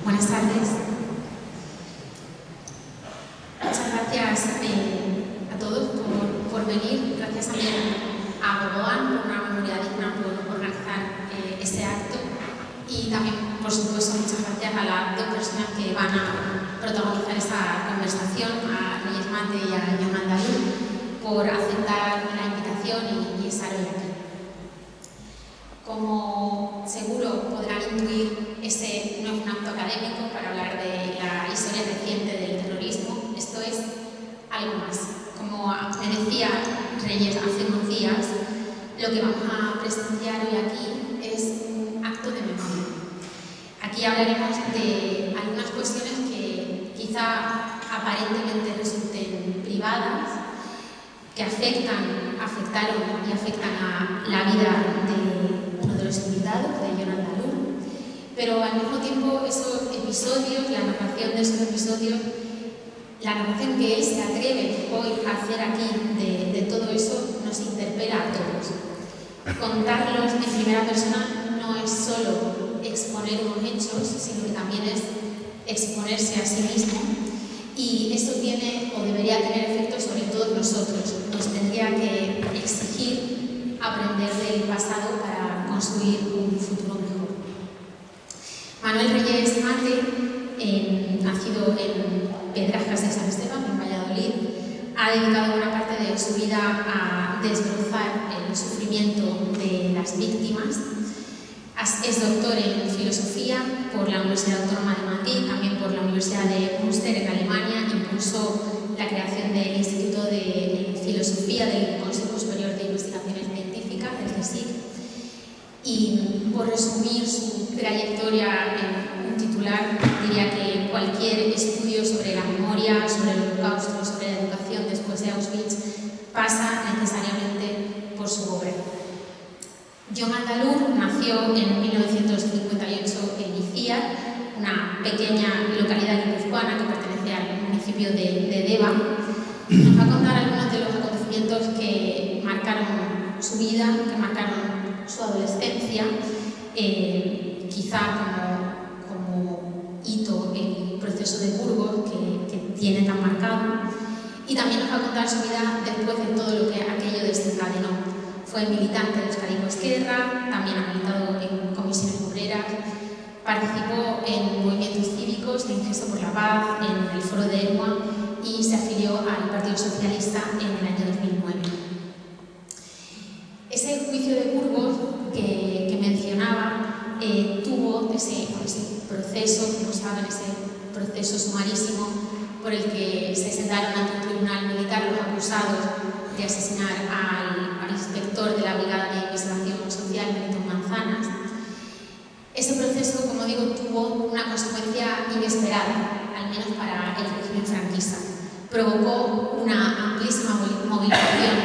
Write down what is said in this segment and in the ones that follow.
Buenas tardes. Muchas gracias a todos por venir. Gracias también a Boboán por una memoria digna, por organizar este acto. Y también, por supuesto, muchas gracias a las dos personas que van a protagonizar esta conversación, a Reyes Mate y a Yolanda Luz, por aceptar la invitación y estar hoy aquí. Como seguro podrán intuir, este no es un acto académico para hablar de la historia reciente del terrorismo. Esto es algo más. Como me decía Reyes hace unos días, lo que vamos a presenciar hoy aquí es un acto de memoria. Aquí hablaremos de algunas cuestiones que quizá aparentemente resulten privadas, que afectaron y afectan a la vida de uno de los invitados, de Yolanda Luz, pero al mismo tiempo esos episodios, la narración de esos episodios, la narración que él se atreve hoy a hacer aquí de todo eso, nos interpela a todos. Contarlos en primera persona no es solo exponer unos hechos, sino que también es exponerse a sí mismo, y esto tiene o debería tener efectos sobre todos nosotros. Nos tendría que exigir aprender del pasado para construir un futuro mejor. Manuel Reyes Mate, nacido en Pedrajas de San Esteban, en Valladolid, ha dedicado buena parte de su vida a desbrozar el sufrimiento de las víctimas. Es doctor en filosofía por la Universidad Autónoma de Madrid, también por la Universidad de Münster en Alemania. Impulsó la creación del Instituto de Filosofía del Consejo Superior de Investigaciones Científicas, el CSIC. Y por resumir su trayectoria en un titular, diría que cualquier estudio sobre la memoria, sobre el Holocausto, sobre la educación después de Auschwitz pasa necesariamente por su obra. Yolanda Luz nació en 1958 en Icía, una pequeña localidad guipuzcoana que pertenece al municipio de Deva. Nos va a contar algunos de los acontecimientos que marcaron su vida, que marcaron su adolescencia, quizá como hito el proceso de Burgos que tiene tan marcado, y también nos va a contar su vida después de todo lo que aquello desencadenó. Fue militante de Euskadiko Ezkerra, también ha militado en comisiones obreras, participó en movimientos cívicos, en Gesto por la Paz, en el Foro de Ermua, y se afilió al Partido Socialista en el año 2009. Ese juicio de Burgos que mencionaba tuvo ese proceso, como saben, ese proceso sumarísimo por el que se sentaron ante un tribunal militar los acusados de asesinar al inspector de la Brigada de Investigación Social, Benito Manzanas. Ese proceso, como digo, tuvo una consecuencia inesperada, al menos para el régimen franquista. Provocó una amplísima movilización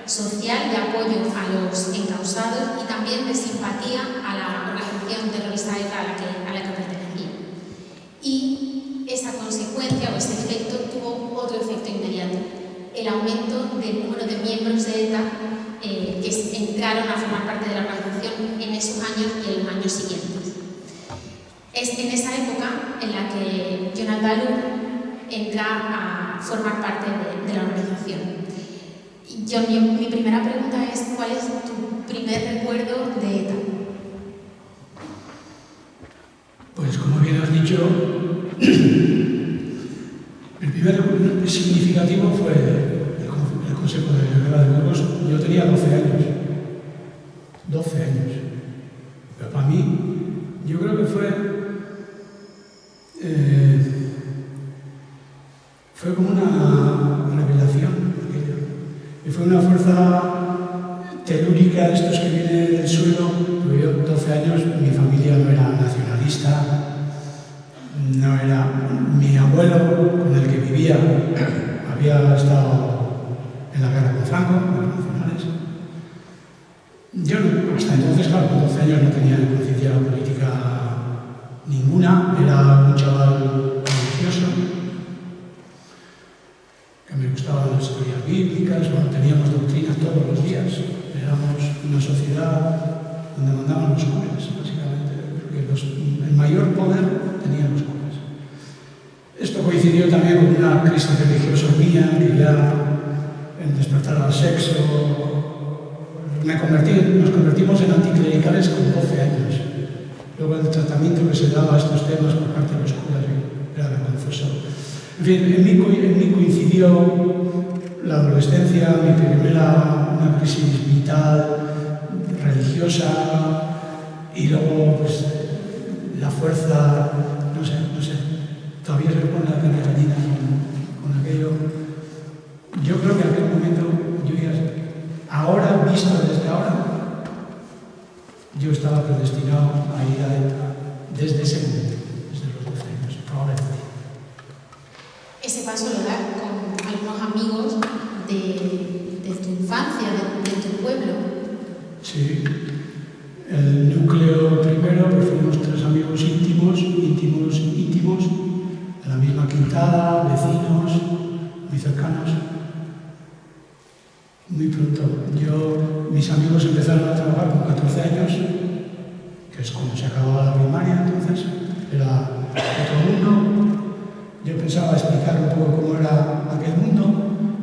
social de apoyo a los encausados y también de simpatía a la organización terrorista ETA a la que pertenecía. Y esa consecuencia o ese efecto tuvo otro efecto inmediato: el aumento del número de miembros de ETA que entraron a formar parte de la organización en esos años y en los años siguientes. Es en esa época en la que Yolanda Luz entra a formar parte de la organización. Mi primera pregunta es: ¿cuál es tu primer recuerdo de ETA? Pues como bien has dicho, el primer recuerdo significativo fue el Consejo de Guerra de Burgos. Yo tenía 12 años. Pero para mí, yo creo que fue como una revelación. Y fue una fuerza telúrica de estos que vienen del suelo. Yo, 12 años, mi familia no era nacionalista, no era. Mi abuelo, con el que vivía, había estado en la guerra con Franco, con los nacionales. Yo, hasta entonces, claro, con 12 años no tenía conciencia política ninguna, era un chaval religioso, que me gustaban las historias bíblicas, bueno, teníamos doctrinas todos los días, éramos una sociedad donde mandaban los curas, básicamente. porque el mayor poder tenían los curas. Esto coincidió también con una crisis religiosa mía, que ya en despertar al sexo, nos convertimos en anticlericales con 12 años. Luego el tratamiento que se daba a estos temas por parte de los curas era vergonzoso. En fin, en mí coincidió la adolescencia, una crisis vital, religiosa, y luego pues, la fuerza, no sé, todavía se me pone la carne gallina con aquello. Yo creo que en aquel momento, ahora, visto desde ahora, yo estaba predestinado a ir a ETA desde ese momento, desde los 12 años, probablemente. Ese paso lo das con algunos amigos de tu infancia, de tu pueblo. Sí, el núcleo primero, pues fuimos 3 amigos íntimos, en la misma quintada, vecinos, muy cercanos. Muy pronto. Mis amigos empezaron a trabajar con 14 años, que es cuando se acababa la primaria, entonces era otro mundo. Yo pensaba explicar un poco cómo era aquel mundo,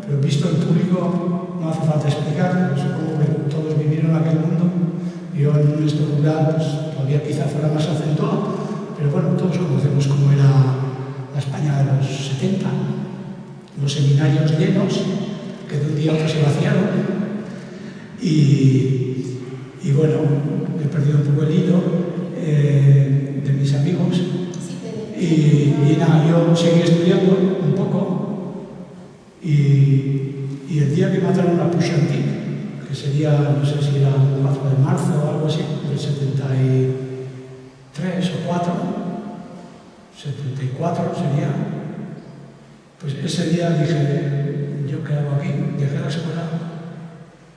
pero visto el público no hace falta explicar, supongo que todos vivieron aquel mundo. Yo en un esto rural pues, todavía quizá fuera más acentuado, pero bueno, todos conocemos cómo era la España de los 70, los seminarios llenos, que de un día a otro se vaciaron. Y bueno, he perdido un poco el hilo de mis amigos. Y nada, yo seguí estudiando un poco. Y el día que mataron a Pushanti, que sería, no sé si era el 4 de marzo o algo así, del 73 o 4, 74 sería, pues ese día dije, ¿yo qué hago aquí? Dejé la escuela,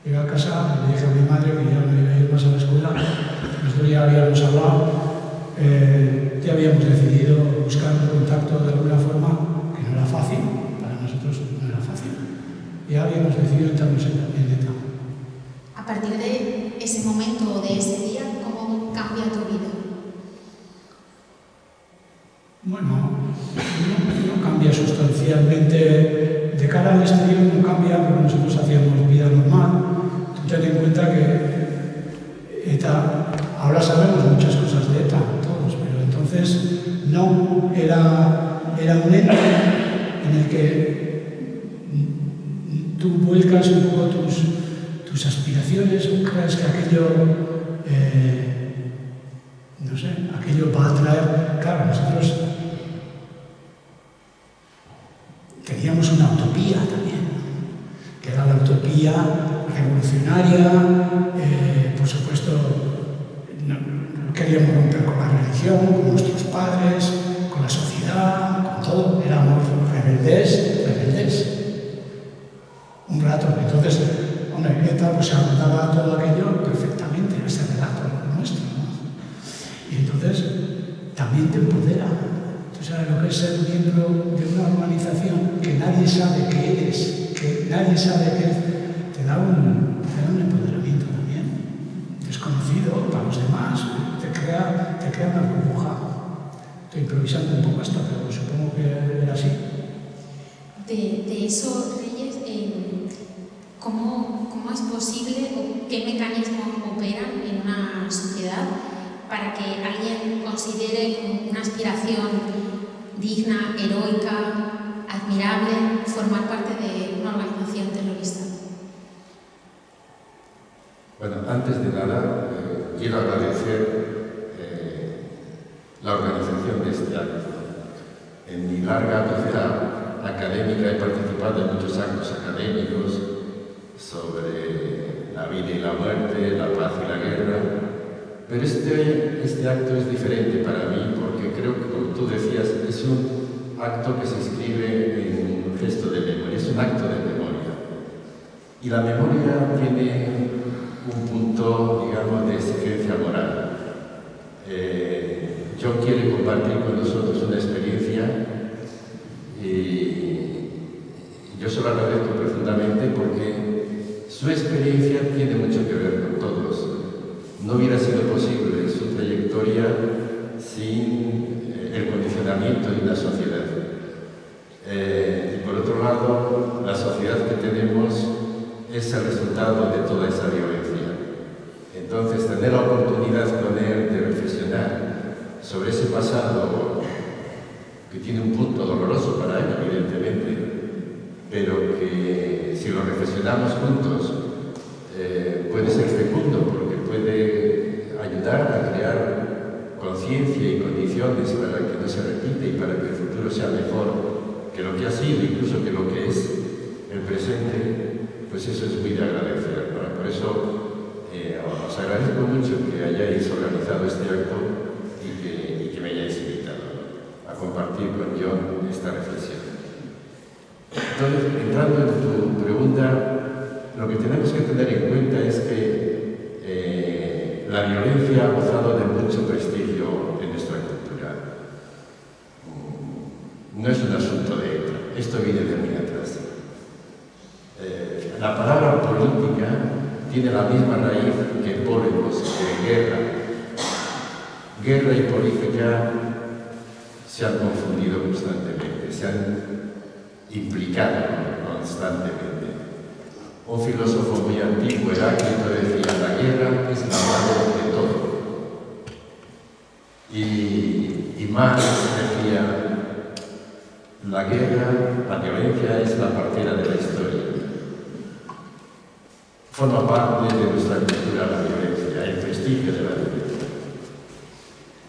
llegué a casa, le dije a mi madre que ya no iba a ir más a la escuela. Nosotros ya habíamos hablado, ya habíamos decidido buscar un contacto de alguna forma, que no era fácil, para nosotros no era fácil. Ya habíamos decidido entrarnos en ETA. A partir de ese momento o de ese día, ¿cómo cambia tu vida? Bueno, no cambia sustancialmente. De cara al exterior no cambia, porque nosotros hacíamos vida normal. Tú ten en cuenta que ETA, ahora sabemos muchas cosas de ETA, todos, pero entonces no, era un ente en el que tú vuelcas un poco tus aspiraciones, o crees que aquello, no sé, aquello va a traer. Claro, nosotros teníamos una utopía también, que era la utopía revolucionaria. Por supuesto, no queríamos romper con la religión, con nuestros padres, con la sociedad, con todo. Éramos rebeldes, un rato. Entonces, hombre, ETA pues, se adaptaba a todo aquello perfectamente, ese relato nuestro, ¿no? Y entonces también te empodera. Tú sabes lo que es ser miembro de una organización que nadie sabe qué eres, que nadie sabe qué es. Te da un empoderamiento también, desconocido para los demás, te crea una burbuja. Estoy improvisando un poco esto, pero supongo que era así. De eso, Reyes, ¿cómo es posible o qué mecanismos operan en una sociedad para que alguien considere como una aspiración digna, heroica, admirable, formar parte de una organización terrorista? Bueno, antes de nada, quiero agradecer la organización de este acto. En mi larga vida académica he participado en muchos actos académicos sobre la vida y la muerte, la paz y la guerra, pero este acto es diferente para mí porque creo que, como tú decías, es un acto que se inscribe en un gesto de memoria, es un acto de memoria. Y la memoria tiene un punto, digamos, de exigencia moral. Yo quiero compartir con nosotros una experiencia y yo se lo agradezco profundamente porque su experiencia tiene mucho que ver con todos. No hubiera sido posible su trayectoria sin el condicionamiento de una sociedad. Y por otro lado, la sociedad que tenemos es el resultado de toda esa violencia. Entonces, tener la oportunidad con él de reflexionar sobre ese pasado, que tiene un punto doloroso para él, evidentemente, pero que si lo reflexionamos juntos puede ser fecundo, porque puede ayudar a crear conciencia y condiciones para que no se repita y para que el futuro sea mejor que lo que ha sido, incluso que lo que es el presente. Pues eso es muy de agradecer. Bueno, por eso os agradezco mucho que hayáis organizado este acto y que me hayáis invitado a compartir con John esta reflexión. Entonces, entrando en tu pregunta, lo que tenemos que tener en cuenta es que la violencia ha gozado de mucho prestigio en nuestra cultura. No es un asunto de ETA, esto viene de muy atrás. La palabra política tiene la misma raíz que polemos, que guerra. Guerra y política se han confundido constantemente, se han implicado constantemente. Un filósofo muy antiguo, Heráclito, decía: la guerra es la madre de todo. Y Marx decía: la guerra, la violencia es la partera de la historia. Forma parte de nuestra cultura la violencia, el prestigio de la violencia.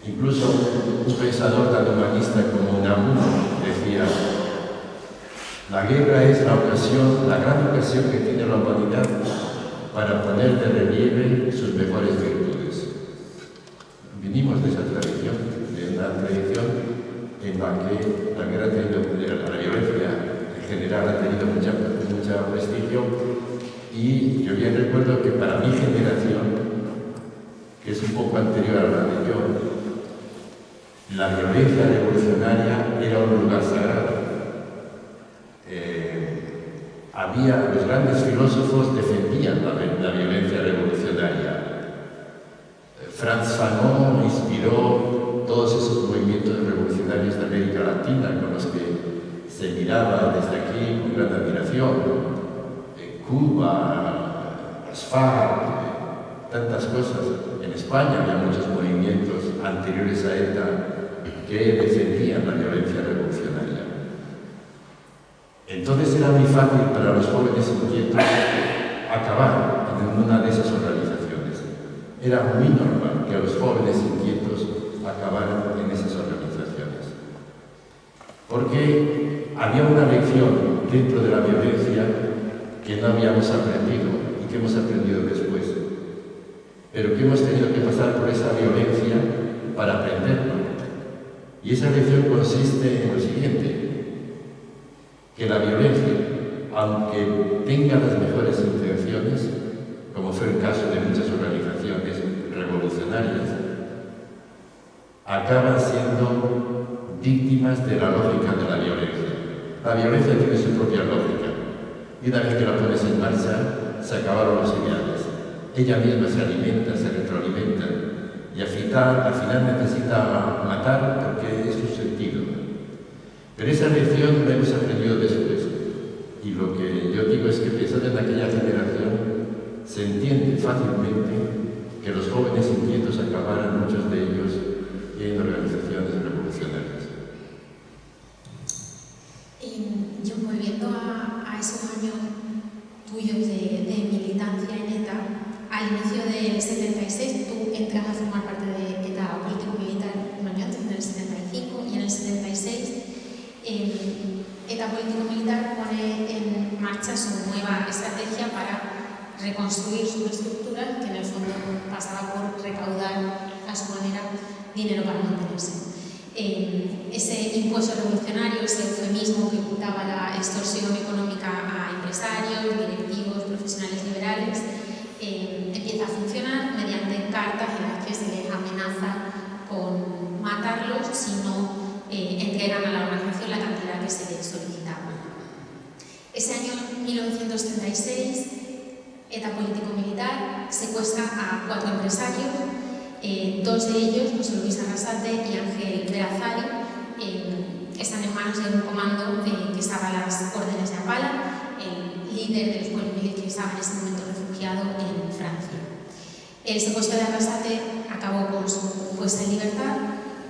Incluso un pensador tan humanista como Unamuno decía: la guerra es la gran ocasión que tiene la humanidad para poner de relieve sus mejores virtudes. Venimos de esa tradición, de una tradición en la que la guerra ha tenido, la violencia en general ha tenido mucho prestigio. Y yo bien recuerdo que para mi generación, que es un poco anterior a la de yo, la violencia revolucionaria era un lugar sagrado. Los grandes filósofos defendían la violencia revolucionaria. Franz Fanon inspiró todos esos movimientos revolucionarios de América Latina con los que se miraba desde aquí con gran admiración. Cuba, las FARC, tantas cosas. En España había muchos movimientos anteriores a ETA que defendían la violencia revolucionaria. Entonces era muy fácil para los jóvenes inquietos acabar en una de esas organizaciones. Era muy normal que los jóvenes inquietos acabaran en esas organizaciones. Porque había una lección dentro de la violencia que no habíamos aprendido y que hemos aprendido después, pero que hemos tenido que pasar por esa violencia para aprenderlo. Y esa lección consiste en lo siguiente: que la violencia, aunque tenga las mejores intenciones, como fue el caso de muchas organizaciones revolucionarias, acaban siendo víctimas de la lógica de la violencia. La violencia tiene su propia lógica. Y una vez que la pones en marcha, se acabaron los ideales. Ella misma se alimenta, se retroalimenta, y al final necesita matar porque es su sentido. Pero esa lección la hemos aprendido después. Y lo que yo digo es que pensando en aquella generación, se entiende fácilmente que los jóvenes inquietos acabaran, muchos de ellos, en organizaciones revolucionarias. Yo, volviendo a esos años tuyos de militancia en ETA, al inicio del 76 tú entras a formar parte de ETA político-militar un año antes, en el 75, y en el 76 ETA político-militar pone en marcha su nueva estrategia para reconstruir sus estructuras, que en el fondo pasaba por recaudar a su manera dinero para mantenerse. Ese impuesto revolucionario, ese eufemismo que ocultaba la extorsión económica a empresarios, directivos, profesionales liberales, empieza a funcionar mediante cartas en las que se les amenaza con matarlos si no entregan a la organización la cantidad que se les solicitaba. Ese año 1936, ETA político-militar secuestra a 4 empresarios Dos de ellos, José Luis Arrasate y Ángel Berazari, están en manos de un comando que estaba a las órdenes de Apala, el líder de los pueblos militares que estaba en ese momento refugiado en Francia. El secuestro de Arrasate acabó con su puesta en libertad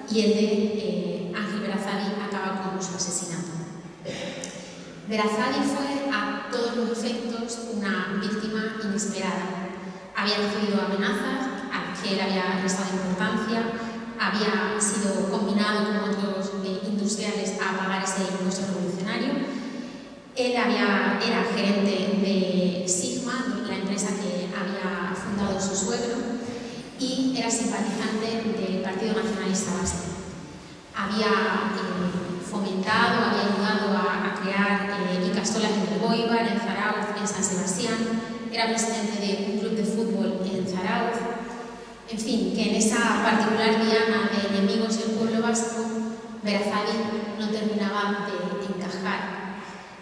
y el de Ángel Berazari acaba con su asesinato. Berazari fue a todos los efectos una víctima inesperada. Había recibido amenazas a las que él había prestado importancia, había sido combinado con otros industriales a pagar ese impuesto revolucionario. Él era gerente de Sigma, la empresa que había fundado su suegro, y era simpatizante del Partido Nacionalista Vasco. Había fomentado, había ayudado a crear ikastolas en Elgoibar, en Zarauz, en San Sebastián. Era presidente de un club de fútbol en Zarauz. En fin, que en esa particular diana de enemigos del pueblo vasco, Berazari no terminaba de encajar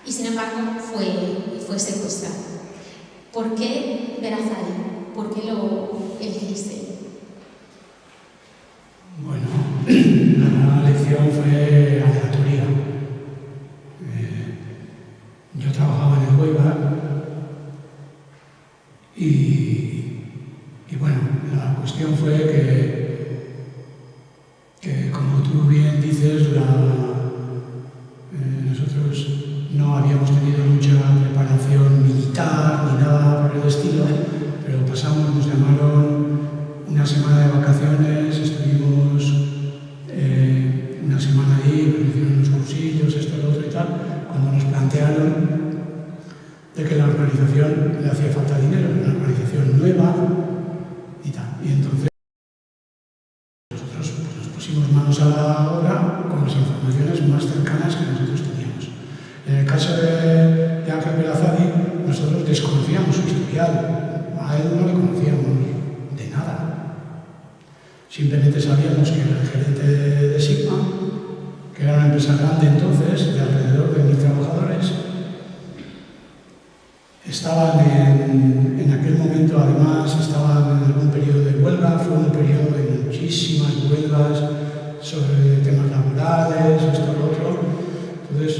y, sin embargo, fue secuestrado. ¿Por qué Berazari? ¿Por qué lo elegiste? Bueno, la elección fue aleatoria. Yo trabajaba en Elgoibar y bueno, la cuestión fue que como tú bien dices, nosotros no habíamos tenido mucha preparación militar ni nada por el estilo, pero nos llamaron una semana de vacaciones, estuvimos una semana ahí, nos hicieron unos cursillos, esto, lo otro y tal, cuando nos plantearon de que la organización le hacía falta dinero, una organización nueva y tal. Y entonces nosotros nos pusimos manos a la obra con las informaciones más cercanas que nosotros teníamos. En el caso de Ángel Berazari, nosotros desconocíamos su historial, a él no le conocíamos de nada. Simplemente sabíamos que era el gerente de Sigma, que era una empresa grande entonces, de alrededor de 1.000 trabajadores. Estaban en aquel momento, además, estaban en algún periodo de huelga, fue un periodo de muchísimas huelgas sobre temas laborales, esto, lo otro. Entonces,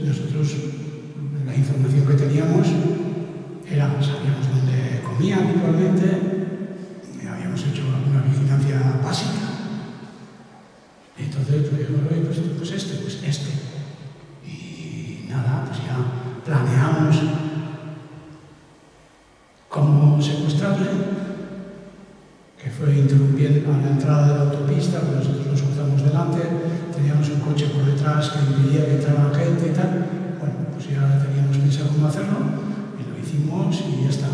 nosotros, la información que teníamos era, sabíamos dónde comía habitualmente, habíamos hecho alguna vigilancia básica. Entonces, pues dijimos, oye, pues este. Y nada, pues ya planeamos cómo secuestrarle, que fue interrumpiendo a la entrada de la autopista, cuando nosotros nos cruzamos delante, teníamos un coche por detrás que impedía que entrara gente y tal. Bueno, pues ya teníamos pensado cómo hacerlo y lo hicimos y ya está.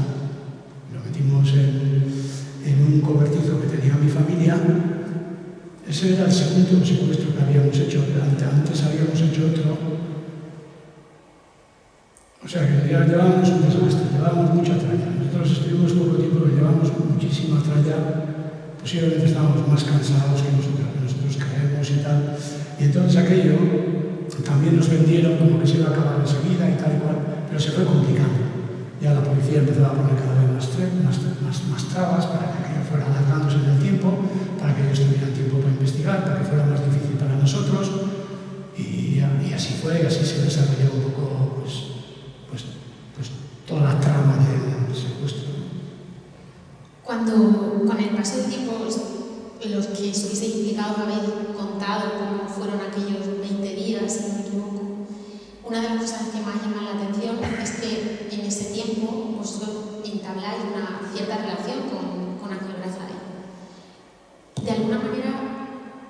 Lo metimos en un cobertizo que tenía mi familia. Ese era el segundo secuestro que habíamos hecho. Antes habíamos hecho otro. O sea que ya llevábamos un desastre, llevábamos mucha tralla. Nosotros estuvimos poco tiempo, pero llevábamos muchísima tralla. Posiblemente estábamos más cansados que nosotros creemos y tal. Y entonces aquello también nos vendieron como que se iba a acabar enseguida y tal y cual, pero se fue complicando. Ya la policía empezaba a poner cada vez más trabas para que aquello fuera alargándose en el tiempo, para que ellos tuvieran tiempo para investigar, para que fuera más difícil para nosotros. Y así fue, y así se desarrolló un poco pues toda la trama del secuestro. Cuando, con el paso del tiempo, los que estuvisteis implicados habéis contado cómo fueron aquellos 20 días, si no me equivoco, una de las cosas que más llaman la atención es que en ese tiempo vosotros entabláis una cierta relación con Ángel Berazari. De alguna manera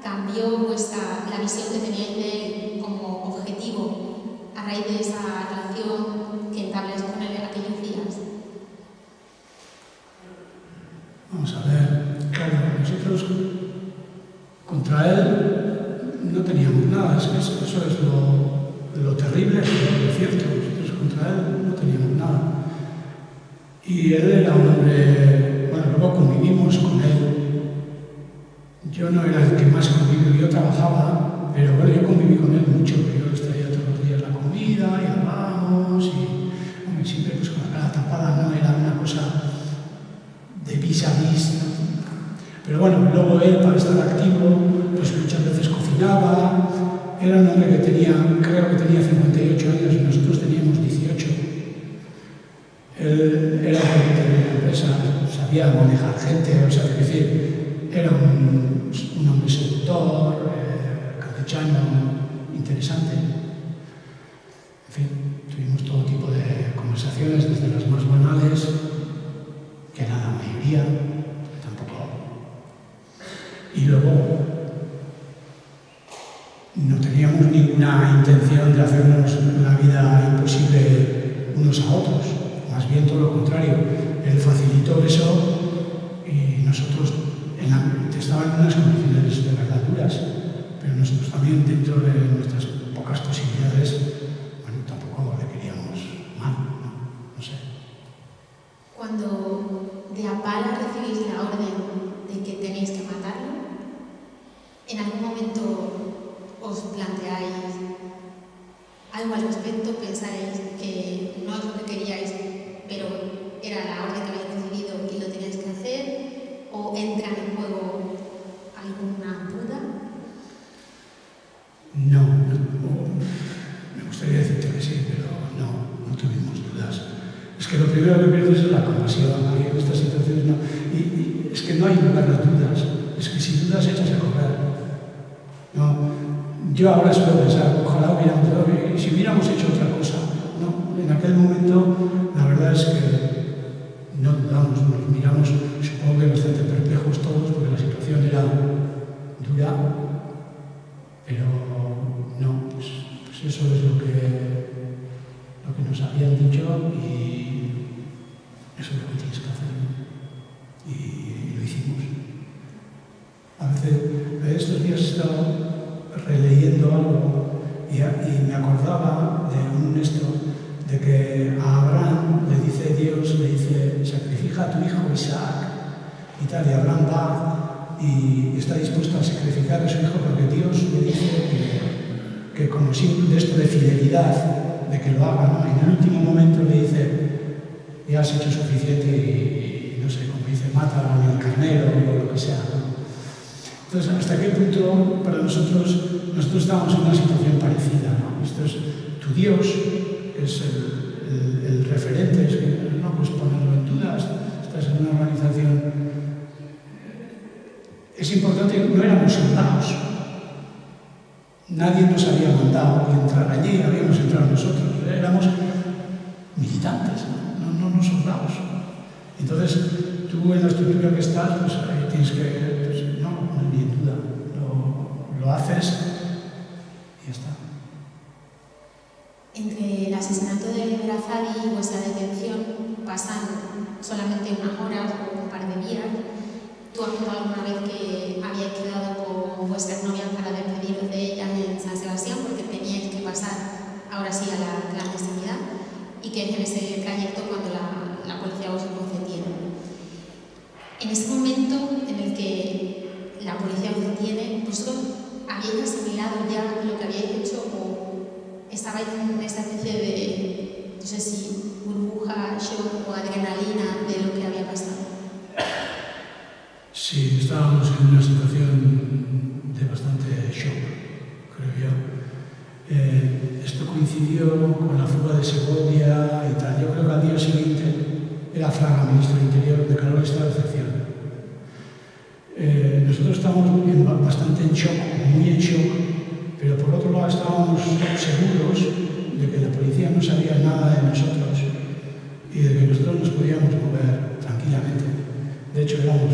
cambió la visión que teníais de él como objetivo a raíz de esa relación que entabláis con él en aquellos días. Vamos a ver, claro, nosotros contra él no teníamos nada, eso es lo terrible, lo cierto, nosotros contra él no teníamos nada. Y él era un hombre, bueno, luego convivimos con él. Yo no era el que más convivió, yo trabajaba, pero bueno, yo conviví con él mucho, yo les traía todos los días la comida y hablábamos y hombre, siempre con la cara tapada, no era una cosa de vis a vis, ¿no? Pero bueno, luego él, para estar activo, pues muchas veces cocinaba. Era un hombre que creo que tenía 58 años y nosotros teníamos 18. Él era gerente de una empresa, sabía manejar gente, o sea, es decir, era un hombre seductor, campechano, interesante. En fin, tuvimos todo tipo de conversaciones, desde las más banales, que era la mayoría, tampoco. Y luego no teníamos ninguna intención de hacernos la vida imposible unos a otros, más bien todo lo contrario. Él facilitó eso y nosotros estaban en unas condiciones de verdad duras, pero nosotros también, dentro de nuestras pocas posibilidades, bueno, tampoco le queríamos mal, no sé. Cuando de a pala recibís la orden de que tenéis que matarlo, ¿en algún momento os planteáis algo al respecto? ¿Pensáis que no es lo que queríais, pero era la orden que habéis recibido y lo teníais que hacer? ¿O entra en juego alguna duda? No, me gustaría decirte que sí, pero no tuvimos dudas. Es que lo primero que pierdes es la compasión, ¿no? Y en estas situaciones no. Y es que no hay lugar a dudas. Es que sin dudas echas a correr. No, yo ahora suelo pensar, ojalá si hubiéramos hecho otra cosa. No, en aquel momento, la verdad es que no dudamos, nos miramos, supongo que bastante perplejos todos, porque la situación era dura, pero no, pues eso es lo que nos habían dicho y eso es lo que tienes que hacer. Y lo hicimos. A veces, estos días he estado releyendo algo y me acordaba de que a Abraham Dios le dice, sacrifica a tu hijo Isaac y tal, y Abraham va y está dispuesto a sacrificar a su hijo porque Dios le dice que como símbolo de esto de fidelidad, de que lo haga, ¿no? Y en el último momento le dice, ya has hecho suficiente y no sé, como dice, mata al carnero o lo que sea, ¿no? Entonces, ¿hasta qué punto para nosotros estábamos en una situación parecida, ¿no? Esto es tu Dios, es el referente, es que no puedes ponerlo en duda, estás en una organización. Es importante, no éramos soldados, nadie nos había mandado entrar allí, habíamos entrado nosotros, éramos militantes, no soldados. Entonces, tú en la estructura que estás, pues tienes que, pues, no ni en duda, lo haces y ya está. Entre el asesinato de Berazadi y vuestra detención pasan solamente unas horas o un par de días. ¿Tú has notado alguna vez que habíais quedado con vuestras novias para despediros de ellas en San Sebastián porque teníais que pasar ahora sí a la clandestinidad y que es en ese trayecto cuando la policía os detiene? En ese momento en el que la policía os detiene, ¿vosotros habéis asimilado ya lo que habíais hecho o estabais en esta especie de, no sé si burbuja, shock o adrenalina de lo que había pasado? Sí, estábamos en una situación de bastante shock, creo yo. Esto coincidió con la fuga de Segovia y tal. Yo creo que al día siguiente era Fraga, ministro del Interior, declaró estado de excepción. Nosotros estábamos bastante en shock, muy en shock, pero por otro lado estábamos seguros de que la policía no sabía nada de nosotros y de que nosotros nos podíamos mover tranquilamente. De hecho, éramos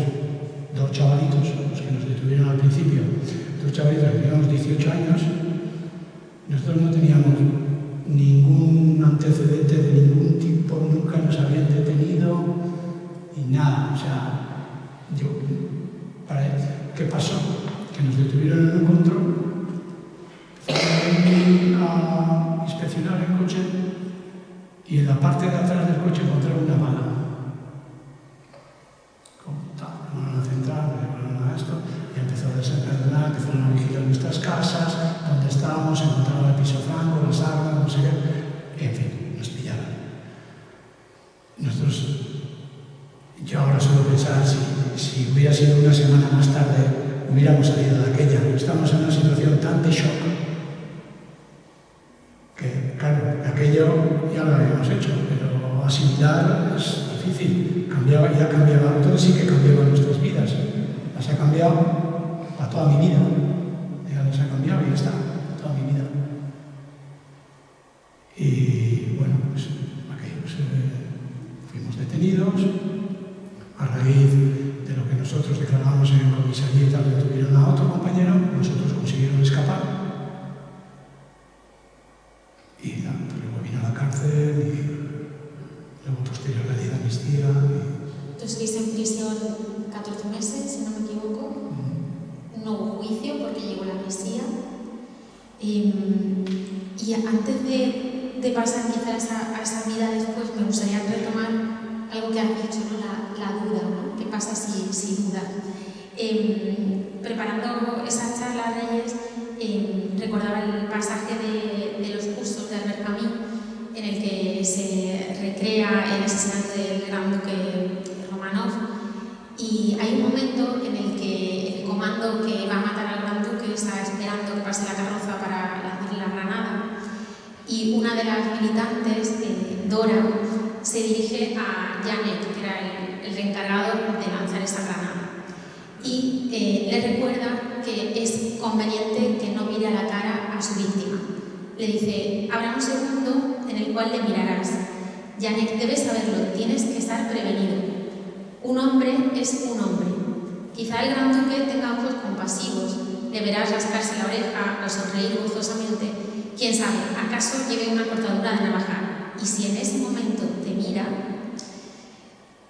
dos chavalitos, los que nos detuvieron al principio, dos chavalitos que teníamos 18 años. Nosotros no teníamos ningún antecedente de ningún tipo, nunca nos habían detenido y nada. O sea, ¿qué pasó? Que nos detuvieron en un control, fueron a inspeccionar el coche y en la parte de atrás del coche encontraron una bala. Fueron a central, fueron a esto, y empezó a desencadenar, empezaron a vigilar nuestras casas, donde estábamos, encontraron el piso franco, las armas, no sé qué, en fin, nos pillaron. Yo ahora suelo pensar, si hubiera sido una semana más tarde, hubiéramos salido de aquella. Estamos en una situación tan de shock que, claro, aquello ya lo habíamos hecho, pero asimilar es difícil. Ya cambiaba, entonces sí que cambiaban nuestras vidas. Las ha cambiado para toda mi vida. Ya las ha cambiado y ya está, toda mi vida. Y bueno, pues fuimos detenidos. A raíz de lo que nosotros declaramos en comisaría y tal, detuvieron a otro compañero, nosotros consiguieron escapar. Y nada, luego vine a la cárcel y luego posterior la ley de amnistía. Tú estuviste en prisión 14 meses, si no me equivoco. No hubo juicio porque llegó la amnistía. Y antes de pasar quizás a esa vida después, me gustaría retomar algo que has dicho, ¿no? La duda, ¿no? ¿Qué pasa si dudas? Preparando esa charla, Reyes, recordaba el pasaje de los justos de Albert Camus, en el que se recrea el asesinato del gran duque Romanov, y hay un momento en el que el comando que va a matar al gran duque está esperando que pase la carroza para lanzarle la granada, y una de las militantes, Dora, se dirige a Janek, que era el encargado de lanzar esa granada, y le recuerda que es conveniente que no mire a la cara a su víctima. Le dice: habrá un segundo en el cual le mirarás. Janek, debes saberlo, tienes que estar prevenido. Un hombre es un hombre. Quizá el gran duque tenga ojos compasivos, le verás rascarse la oreja o sonreír gozosamente. Quién sabe, acaso lleve una cortadura de navaja. Y si en ese momento te mira,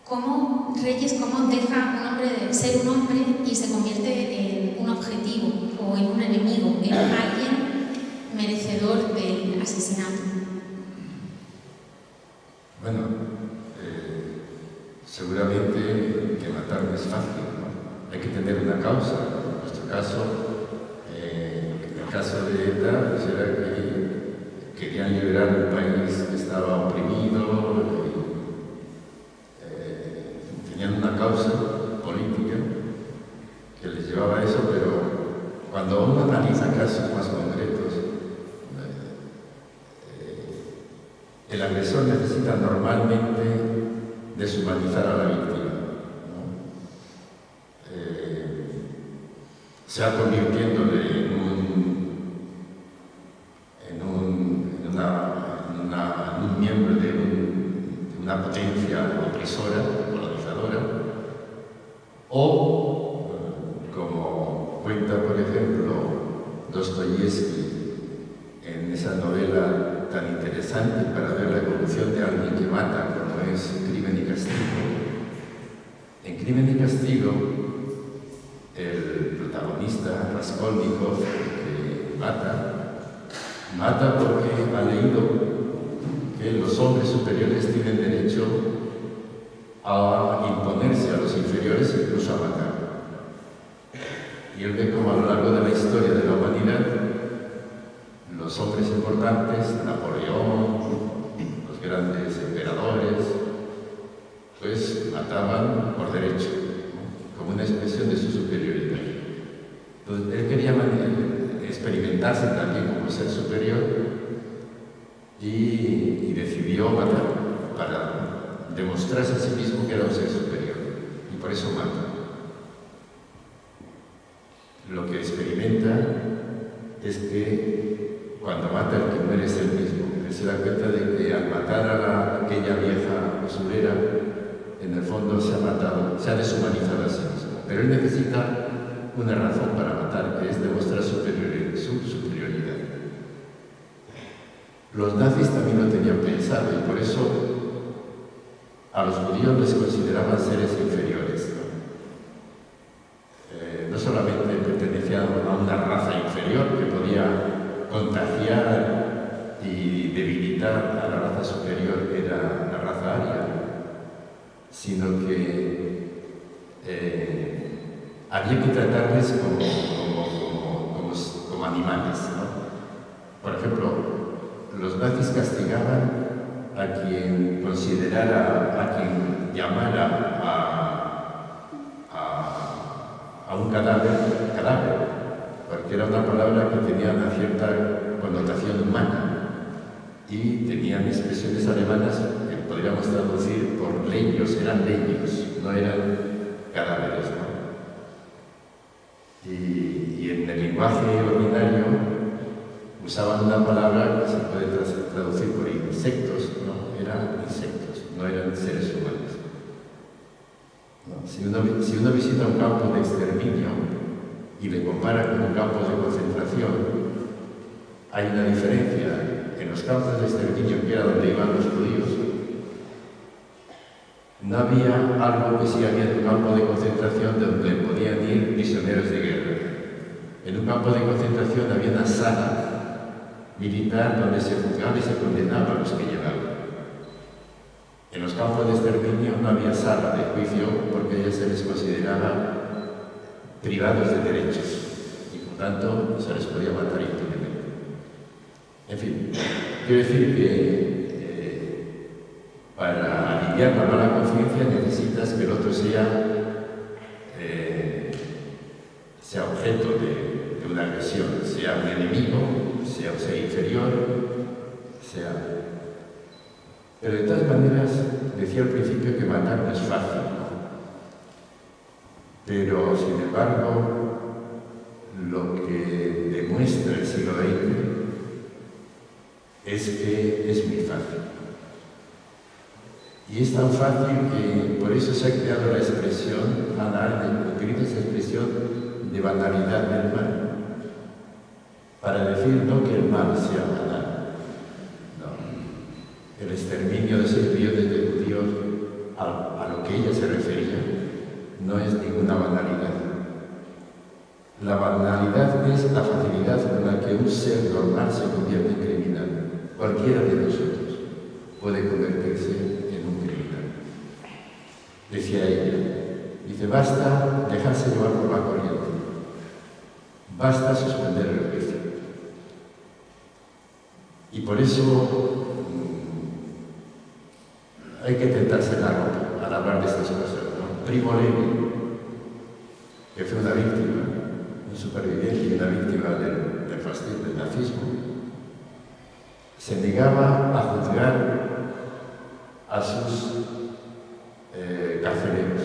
¿cómo Reyes, cómo deja un hombre de ser un hombre y se convierte en un objetivo o en un enemigo, en alguien merecedor del asesinato? Bueno, seguramente que matar no es fácil, ¿no? Hay que tener una causa. En nuestro caso, en el caso de ETA, pues era que querían liberar un país que estaba oprimido, tenían una causa política que les llevaba a eso, pero cuando uno analiza casos más concretos, el agresor necesita normalmente deshumanizar a la víctima, ¿no? Se va convirtiéndole en un miembro de una potencia opresora, colonizadora, o, como cuenta, por ejemplo, Dostoyevsky en esa novela tan interesante para ver la evolución de alguien que mata, como es Crimen y Castigo. En Crimen y Castigo, el protagonista, Raskolnikov, que mata porque ha leído que los hombres superiores tienen derecho a imponerse a los inferiores e incluso a matar. Y él ve como a lo largo de la historia de la humanidad, los hombres importantes, Napoleón, los grandes emperadores, pues mataban por derecho, ¿no? Como una expresión de su superioridad. Entonces él quería experimentarse también como ser superior y decidió matar para demostrarse a sí mismo que era un ser superior, y por eso mata. Lo que experimenta es que cuando mata el que muere es él mismo. Él se da cuenta de que al matar a aquella vieja usurera, en el fondo se ha deshumanizado a sí mismo. Pero él necesita una razón para matar, que es demostrar su superioridad. Los nazis también lo tenían pensado y por eso a los judíos les consideraban seres inferiores, ¿no? No solamente pertenecían a una raza inferior que podía contagiar y debilitar a la raza superior, que era la raza aria, sino que había que tratarles como animales, ¿no? Por ejemplo, los nazis castigaban a quien considerara, a quien llamara a cadáver, porque era una palabra que tenía una cierta connotación humana y tenían expresiones alemanas que podríamos traducir por leños, eran leños, no eran cadáveres, ¿no? Y en el lenguaje ordinario usaban una palabra que se puede traducir por insectos, ¿no? Eran insectos, no eran seres humanos. ¿No? Si uno visita un campo de exterminio y le compara con un campo de concentración, hay una diferencia. En los campos de exterminio, que era donde iban los judíos, no había algo que sí había en un campo de concentración donde podían ir prisioneros de guerra. En un campo de concentración había una sala militar donde se juzgaba y se condenaba a los que llegaban. En los campos de exterminio no había sala de juicio porque a ellos se les consideraba privados de derechos y por tanto se les podía matar impunemente. En fin, quiero decir que para aliviar la mala conciencia necesitas que el otro sea objeto de una agresión, sea un enemigo, sea un ser inferior, sea... Pero de todas maneras, decía al principio que matar no es fácil, ¿no? Pero, sin embargo, lo que demuestra el siglo XX es que es muy fácil. Y es tan fácil que por eso se ha creado la expresión, Hannah Arendt utiliza esa expresión de banalidad del mal, para decir no que el mal sea banal, no. El exterminio de 6 millones de judíos, a lo que ella se refería, no es ninguna banalidad. La banalidad es la facilidad con la que un ser normal se convierte en criminal. Cualquiera de nosotros puede convertirse en un criminal. Decía ella, dice, basta dejarse llevar por la corriente, basta suspender el juicio. Y por eso hay que tentarse la ropa al hablar de estas cosas, ¿no? Primo Levi, que fue una víctima, un superviviente y una víctima del fascismo, del nazismo, se negaba a juzgar a sus carceleros,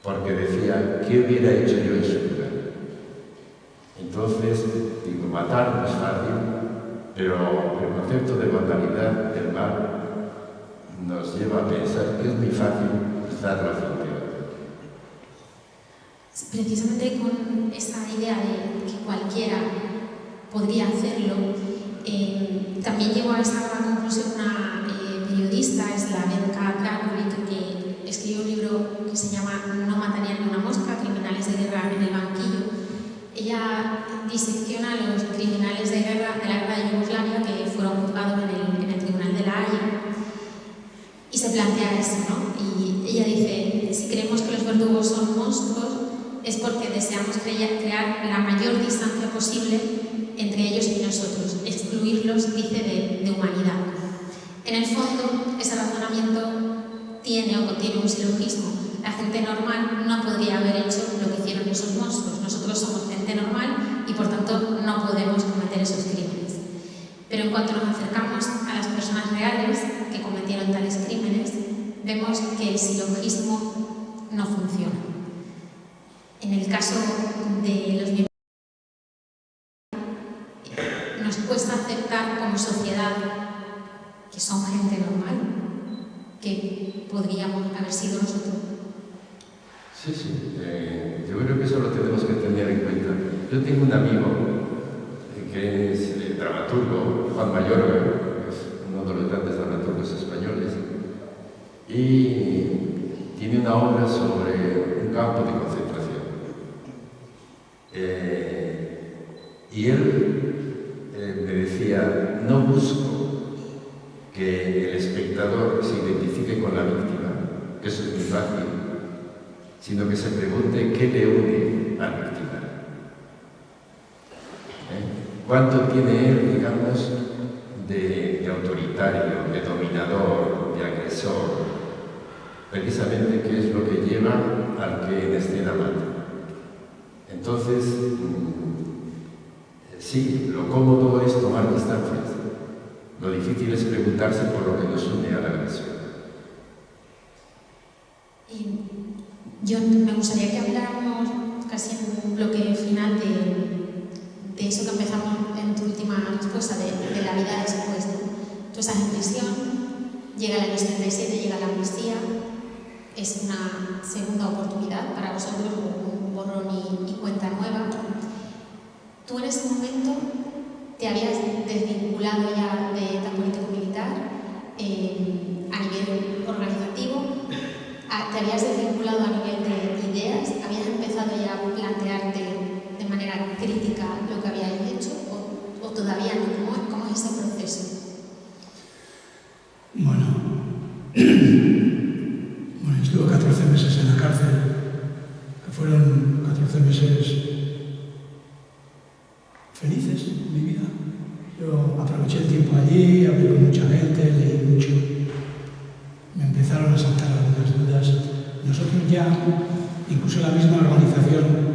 porque decía, ¿qué hubiera hecho yo en su lugar? Entonces, digo, matar no es fácil, pero el concepto de banalidad del mal nos lleva a pensar que es muy fácil cruzar la frontera. Precisamente con esa idea de que cualquiera podría hacerlo, también llegó a esa conclusión una periodista, es la Venka Dragovic, que escribió un libro que se llama No matarían ni una mosca, criminales de guerra en el banquillo. Ella disecciona a los criminales de guerra de la guerra de Yugoslavia que fueron juzgados en el Tribunal de la Haya y se plantea eso, ¿no? Y ella dice, si creemos que los verdugos son monstruos es porque deseamos crear la mayor distancia posible entre ellos y nosotros, excluirlos, dice, de humanidad. En el fondo, ese razonamiento tiene o contiene un silogismo. La gente normal no podría haber hecho lo que hicieron esos monstruos. Nosotros somos gente normal y por tanto no podemos cometer esos crímenes. Pero en cuanto nos acercamos a las personas reales que cometieron tales crímenes, vemos que el silogismo no funciona. En el caso de los miembros, nos cuesta aceptar como sociedad que son gente normal, que podríamos haber sido nosotros. Sí, yo creo que eso lo tenemos que tener en cuenta. Yo tengo un amigo que es dramaturgo, Juan Mayorga, que es uno de los grandes dramaturgos españoles, y tiene una obra sobre un campo de concentración. Y él me decía, no busco que el espectador se identifique con la víctima, que eso es muy fácil, sino que se pregunte qué le une al victimario. ¿Cuánto tiene él, digamos, de autoritario, de dominador, de agresor? Precisamente qué es lo que lleva al que en escena mata. Entonces, sí, lo cómodo es tomar distancias. Lo difícil es preguntarse por lo que nos une a la agresión. Yo me gustaría que habláramos casi en un bloque final de eso que empezamos en tu última respuesta, de la vida después, ¿no? Tú estás en prisión, llega el año 77, llega la amnistía, es una segunda oportunidad para vosotros, un borrón y cuenta nueva. Tú en ese momento te habías desvinculado ya de la político-militar a nivel organizativo, te habías desvinculado a nivel de ideas, habías empezado ya a plantearte de manera crítica lo que habías hecho o todavía no. ¿Cómo es ese proceso? Bueno, estuve 14 meses en la cárcel, que fueron 14 meses felices en mi vida. Yo aproveché el tiempo allí, hablé con mucha gente, leí mucho. Me empezaron a saltar algunas dudas. Nosotros ya, incluso la misma organización,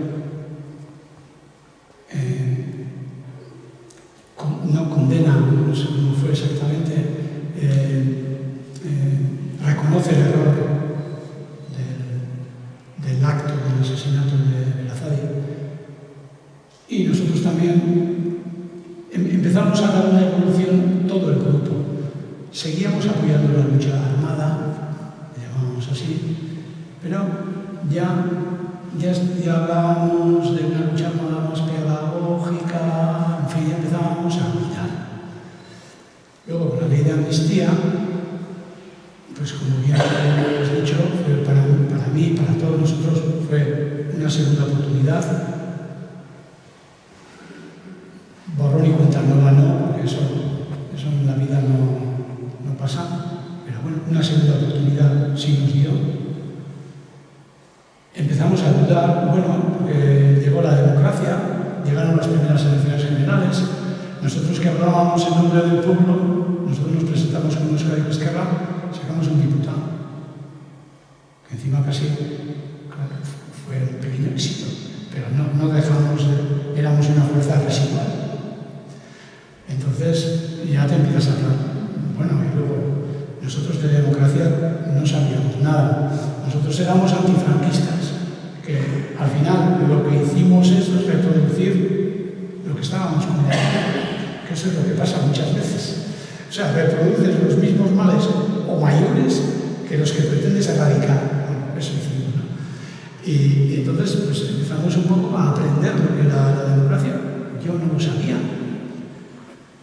no condena, no sé cómo fue exactamente, reconoce el error del acto del asesinato de Berazadi. Y nosotros también empezamos a dar una evolución, todo el grupo. Seguíamos apoyando la lucha armada, le llamábamos así, pero ya hablábamos de una lucha más pedagógica, en fin, ya empezábamos a mirar. Luego, con la ley de amnistía, pues como ya hemos dicho, fue para mí, para todos nosotros, fue una segunda oportunidad. Borrón y cuenta nueva no, porque eso en la vida no pasa, pero bueno, una segunda oportunidad sí nos dio. Empezamos a dudar, porque llegó la democracia, llegaron las primeras elecciones generales, nosotros que hablábamos en nombre del pueblo, nosotros nos presentamos como Euskadi Ezkerra, sacamos un diputado, que encima casi, claro, fue un pequeño éxito, pero no dejamos, éramos una fuerza residual. Entonces ya te empiezas a hablar. Y luego nosotros de democracia no sabíamos nada. Nosotros éramos antifranquistas, que al final lo que hicimos es reproducir lo que estábamos combatiendo, que eso es lo que pasa muchas veces. O sea, reproduces los mismos males o mayores que los que pretendes erradicar. Eso hicimos, ¿no? Y entonces pues empezamos un poco a aprender lo que era la democracia. Yo no lo sabía.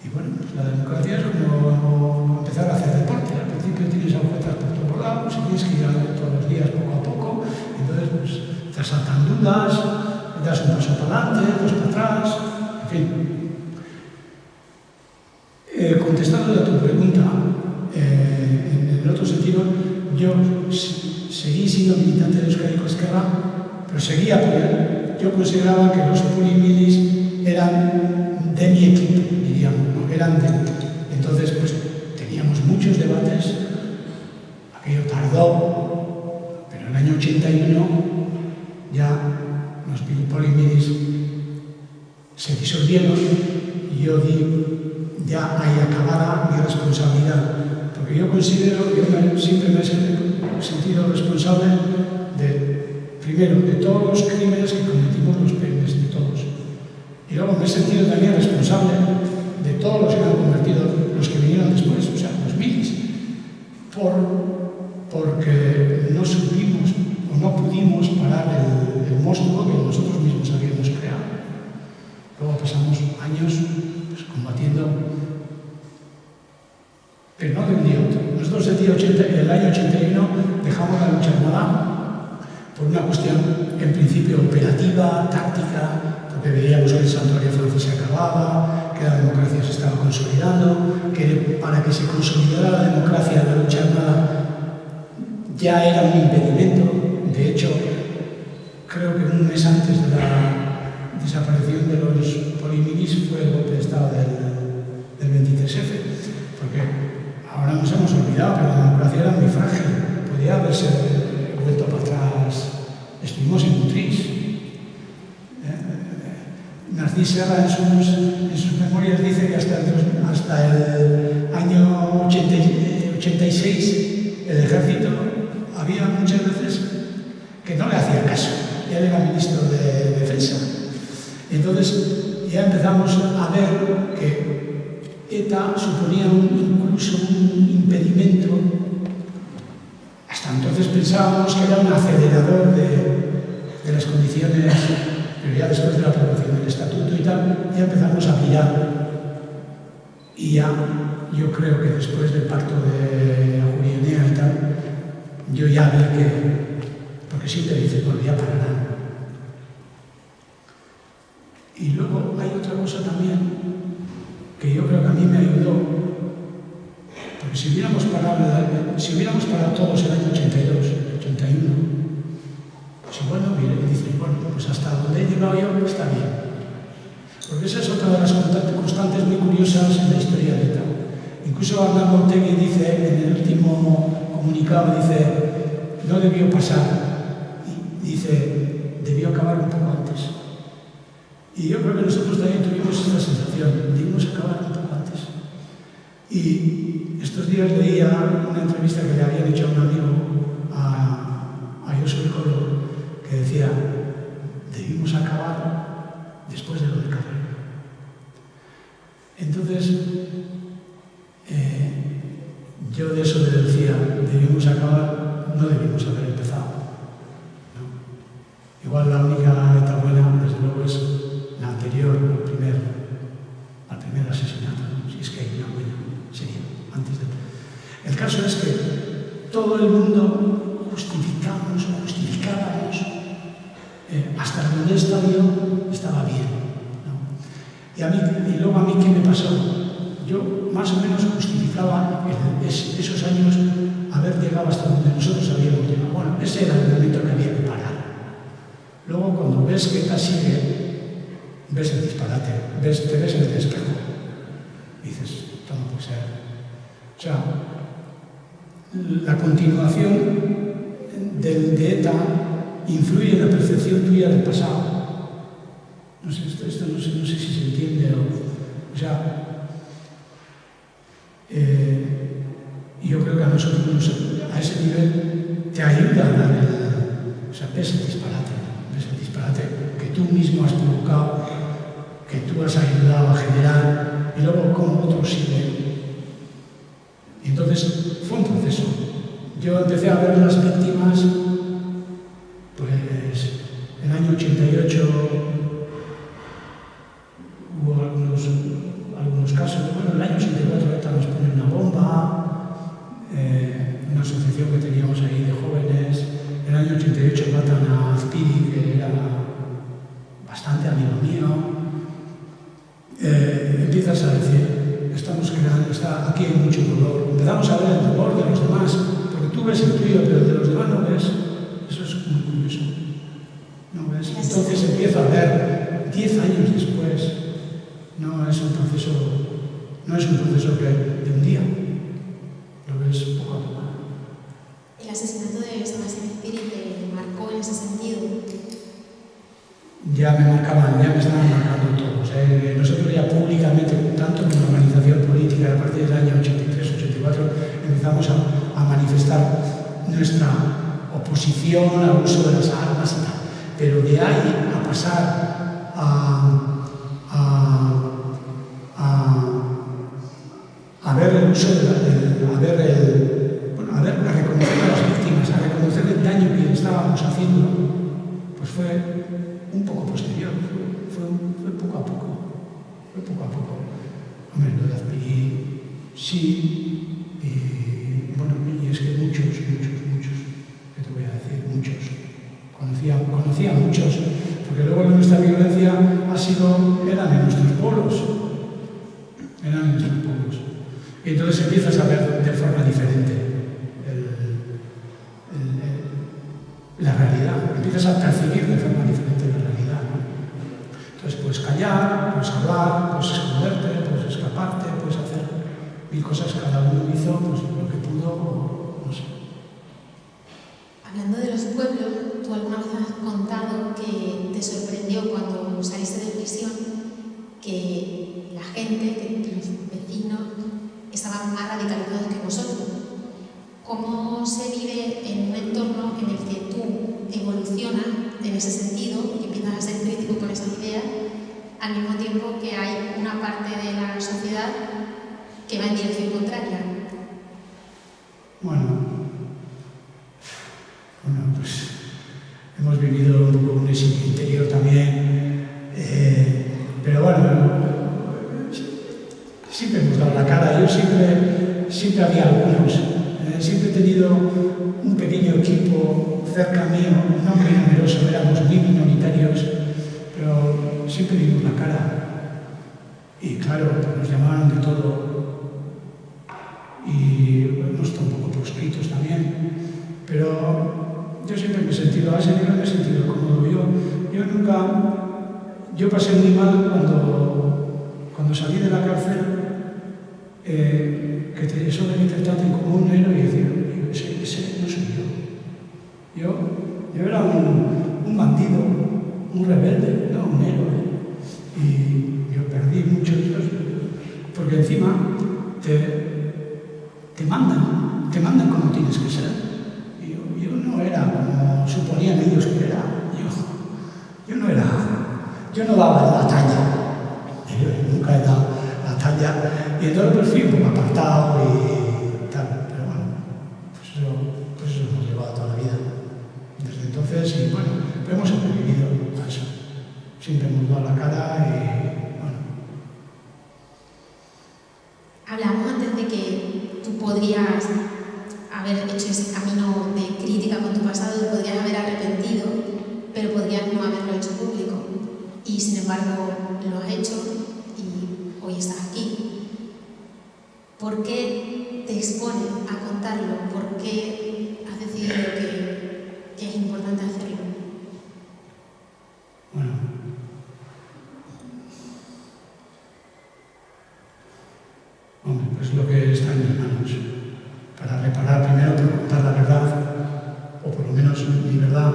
Y bueno, pues la democracia es como empezar a hacer deporte. Al principio tienes agujetas por todos lados, tienes que ir todos los días poco a poco, entonces pues te asaltan dudas, das un paso para adelante, dos para atrás, en fin. Contestando a tu pregunta, en el otro sentido, yo seguí siendo militante de Euskadi Ezkerra, pero seguía apoyando. Yo consideraba que los polimilis eran de mi equipo, diríamos. Entonces, pues teníamos muchos debates, aquello tardó, pero en el año 81 ya los polimilis se disolvieron y yo di ya ahí acabada mi responsabilidad, porque yo considero que siempre me he sentido responsable primero, de todos los crímenes que cometimos los peones, de todos, y luego me he sentido también responsable de todos los que han convertido, los que vinieron después, o sea, los milis, porque no supimos o no pudimos parar el monstruo que nosotros mismos habíamos creado. Luego pasamos años pues, combatiendo, pero no de un día a otro. Nosotros el año 81 dejamos la lucha armada por una cuestión, en principio, operativa, táctica, porque veíamos que el santuario francés se acababa, que la democracia se estaba consolidando, que para que se consolidara la democracia, la lucha armada ya era un impedimento. De hecho, creo que un mes antes de la desaparición de los polimilis fue el golpe de Estado del 23F, porque ahora nos hemos olvidado, pero la democracia era muy frágil, podía haberse vuelto para atrás. Estuvimos en Butrís, Narcís Serra en sus memorias dice que hasta el año 86 el ejército había muchas veces que no le hacía caso. Él era ministro de Defensa. Entonces ya empezamos a ver que ETA suponía incluso un impedimento. Hasta entonces pensábamos que era un acelerador de las condiciones, pero ya después de la aprobación del estatuto y tal, ya empezamos a mirar. Y ya, yo creo que después del pacto de Ajuria y tal, yo ya vi que, porque siempre dice, bueno, ya pararán. Y luego hay otra cosa también que yo creo que a mí me ayudó, porque si hubiéramos parado todos el año 82, 81, pues igual no hubiera, y dices, bueno, pues hasta donde he llegado yo está bien. Porque esa es otra de las constantes muy curiosas en la historia de ETA. Incluso Arnaldo Otegi dice, en el último comunicado, dice, no debió pasar, y dice, debió acabar un poco antes. Y yo creo que nosotros también tuvimos esta sensación, debimos acabar un poco antes. Y estos días leía una entrevista que le habían hecho a un amigo, a Josué Colo, que decía, debimos acabar después de lo de Carrera. Entonces, yo de eso le decía, debimos acabar, no debimos haber empezado. ¿No? Igual la única ETA buena, desde luego, es la anterior, al primer asesinato, ¿no? Si es que hay una buena, sería antes de... El caso es que todo el mundo justificábamos, hasta donde estaba bien, ¿no? Y luego a mí, ¿qué me pasó? Yo más o menos justificaba esos años haber llegado hasta donde nosotros habíamos llegado. Bueno, ese era el momento que había que parar. Luego, cuando ves que ETA sigue, ves el disparate, te ves en el espejo. Dices, esto no puede ser. O sea, la continuación de ETA influye en la percepción tuya del pasado. No sé, esto no sé si se entiende o sea, yo creo que a nosotros a ese nivel te ayuda a dar o sea, ves el disparate que tú mismo has provocado, que tú has ayudado a generar y luego cómo otros siguen. Y entonces fue un proceso. Yo empecé a ver las víctimas, pues en el año 88 hubo algunos casos. Bueno, en el año 84 ETA nos pone una bomba, una asociación que teníamos ahí de jóvenes. En el año 88 matan a Azpiri, que era bastante amigo mío. Empiezas a decir, aquí hay mucho dolor. Empezamos a ver el dolor de los demás, porque tú ves el tuyo, pero el de los demás no ves. Eso es muy curioso. No ves. Entonces empiezo a ver, 10 años después, no es un proceso que de un día. Lo ves poco a poco. El asesinato de Sebastián Azpiri te marcó en ese sentido. Ya me estaban marcando todos. Nosotros ya públicamente, tanto como organización política, a partir del año 83-84, empezamos a manifestar nuestra oposición al uso de las armas y tal. Pero de ahí a pasar a ver el uso a reconocer a las víctimas, a reconocer el daño que estábamos haciendo, pues fue un poco posterior, fue poco a poco. Hombre, lo de Azpiri, sí, y bueno, y es que muchos, ¿qué te voy a decir? Muchos. Conocía a muchos, porque luego nuestra violencia eran en nuestros pueblos. Y entonces empiezas a ver de forma diferente la realidad, empiezas a percibir de forma diferente la realidad, ¿no? Entonces puedes callar, puedes hablar, puedes esconderte, puedes escaparte, puedes hacer mil cosas, cada uno hizo pues, lo que pudo, no sé. Hablando de los pueblos, tú alguna vez has contado que te sorprendió cuando saliste de prisión que la gente, que los vecinos estaban más radicalizados que vosotros. ¿Cómo se vive en un entorno en el que tú evolucionas en ese sentido y empiezas a ser crítico con esas ideas, al mismo tiempo que hay una parte de la sociedad que va en dirección contraria? Bueno, pues hemos vivido un poco un exilio interior también, pero bueno, siempre hemos dado la cara. Yo siempre había algunos, siempre he tenido un pequeño equipo cerca mío, no muy numeroso, éramos muy minoritarios, pero siempre dimos la cara. Y claro, nos llamaban de todo. Y bueno, hemos estado un poco proscritos también, pero yo siempre me he sentido cómodo. Yo pasé muy mal cuando salí de la cárcel, eso de que te traten como un héroe y decir, ese no soy yo. Yo era un bandido, un rebelde, no un héroe. Y yo perdí muchos, porque encima te mandan como tienes que ser. Yo no era como suponían ellos que era. Yo no daba la talla. Yo nunca he dado la talla. Y entonces pues fui un poco apartado y tal. Pero bueno, pues eso hemos llevado toda la vida. Desde entonces, y bueno, pero hemos sobrevivido a eso. Siempre hemos dado la cara y bueno. Hablamos antes de que tú podrías haber hecho ese camino de crítica con tu pasado y podrías haber arrepentido, pero podrías no haberlo hecho público. Y sin embargo lo has hecho y hoy estás aquí. ¿Por qué te expones a contarlo? ¿Por qué has decidido que es importante hacerlo? Bueno, hombre, pues lo que está en mis manos. Para reparar primero, por contar la verdad, o por lo menos mi verdad,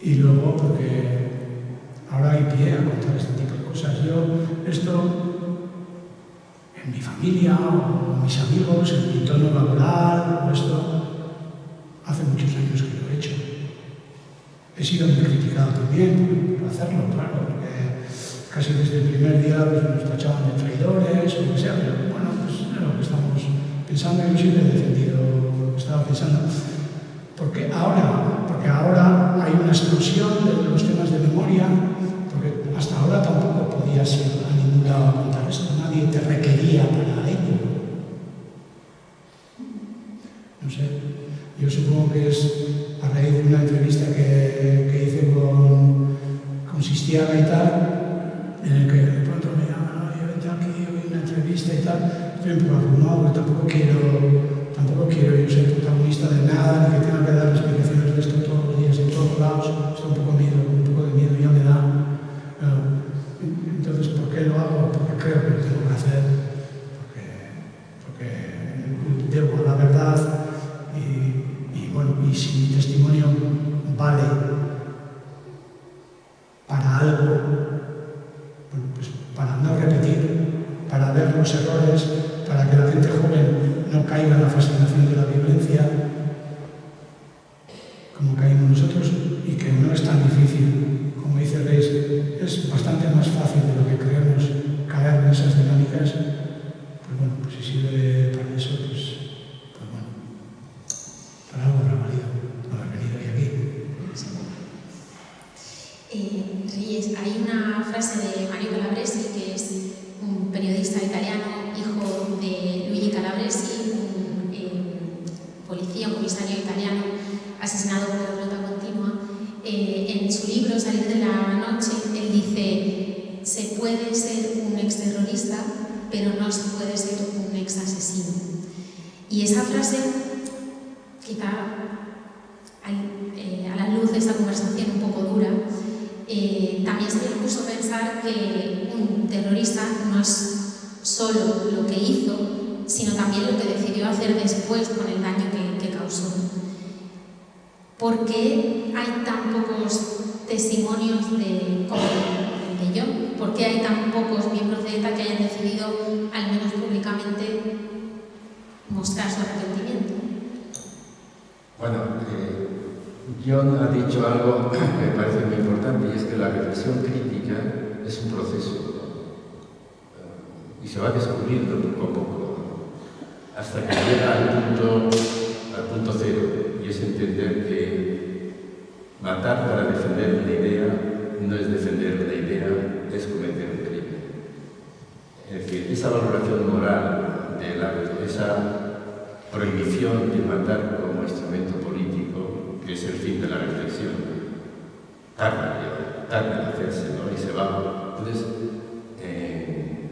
y luego porque ahora hay pie a contar este tipo de cosas. Esto, en mi familia, o mis amigos, en mi entorno laboral, hace muchos años que lo he hecho. He sido muy criticado también por hacerlo, claro, porque casi desde el primer día pues, nos tachaban de traidores o lo que sea, pero bueno, pues es lo que estamos pensando. Yo siempre he defendido lo que estaba pensando. Porque ahora hay una explosión de los temas de memoria, porque hasta ahora tampoco podías ir a ningún lado a contar esto, nadie te requería para ello. No sé, yo supongo que es a raíz de una entrevista que hice con Sistiaga y tal, en el que de pronto me llaman, oye, vente aquí, hoy una entrevista y tal. Estoy un poco abrumado porque tampoco quiero yo ser protagonista de nada, ni que tenga que dar explicaciones de esto todos los días, en todos lados. Estoy un poco de miedo ya me da. Entonces, ¿por qué lo hago? Porque creo que lo tengo que hacer, porque debo la verdad y bueno, y si mi testimonio vale para algo, bueno, pues para no repetir, para ver los errores, para que la gente joven no caiga en la fascinación de la violencia como caímos nosotros, y que no es tan difícil, como dice Reis, es bastante más fácil de lo que creemos caer en esas dinámicas. Pues bueno, pues si sirve para eso, pues bueno, para algo habrá valido haber venido hoy aquí. Reyes, hay una frase de Mario Calabresi, que es un periodista italiano, hijo de Luigi Calabresi, un policía, un comisario italiano asesinado por pelota continua. En su libro Salir de la noche, él dice: se puede ser un exterrorista, pero no se puede ser un exasesino. Y esa frase, quizá a la luz de esta conversación un poco dura, también se me puso a pensar que un terrorista no es solo lo que hizo, sino también lo que decidió hacer después con el daño que causó. ¿Por qué hay tan pocos testimonios como que yo. ¿Por qué hay tan pocos miembros de ETA que hayan decidido, al menos públicamente, mostrar su arrepentimiento? Bueno, John ha dicho algo que me parece muy importante, y es que la reflexión crítica es un proceso y se va descubriendo poco a poco hasta que llega al punto cero, y es entender que matar para defender una idea no es defender una idea, es cometer un crimen. Es decir, esa valoración moral de esa prohibición de matar como instrumento político, que es el fin de la reflexión, tarda en hacerse, ¿no? Y se va. Entonces,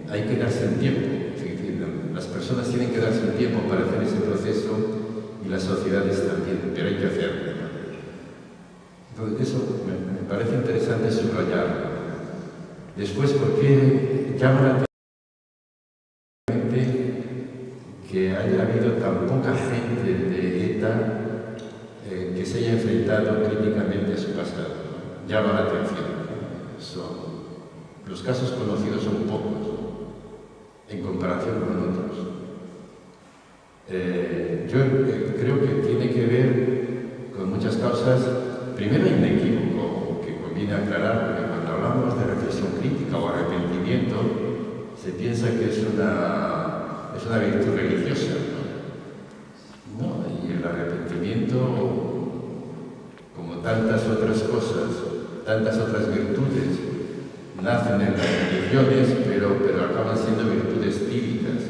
hay que darse un tiempo. Es decir, las personas tienen que darse un tiempo para hacer ese proceso, y las sociedades también, pero hay que hacerlo, ¿no? Entonces, eso me parece interesante subrayarlo. Después, ¿por qué llama la atención que haya habido tan poca gente de ETA que se haya enfrentado críticamente a su pasado? Llama la atención. Los casos conocidos son pocos en comparación con otros. Yo creo que tiene que ver con muchas causas. Primero, hay un equívoco que conviene aclarar, porque cuando hablamos de reflexión crítica o arrepentimiento, se piensa que es una virtud religiosa, ¿no? Y el arrepentimiento, como tantas otras cosas, tantas otras virtudes, nacen en las religiones, pero acaban siendo virtudes cívicas.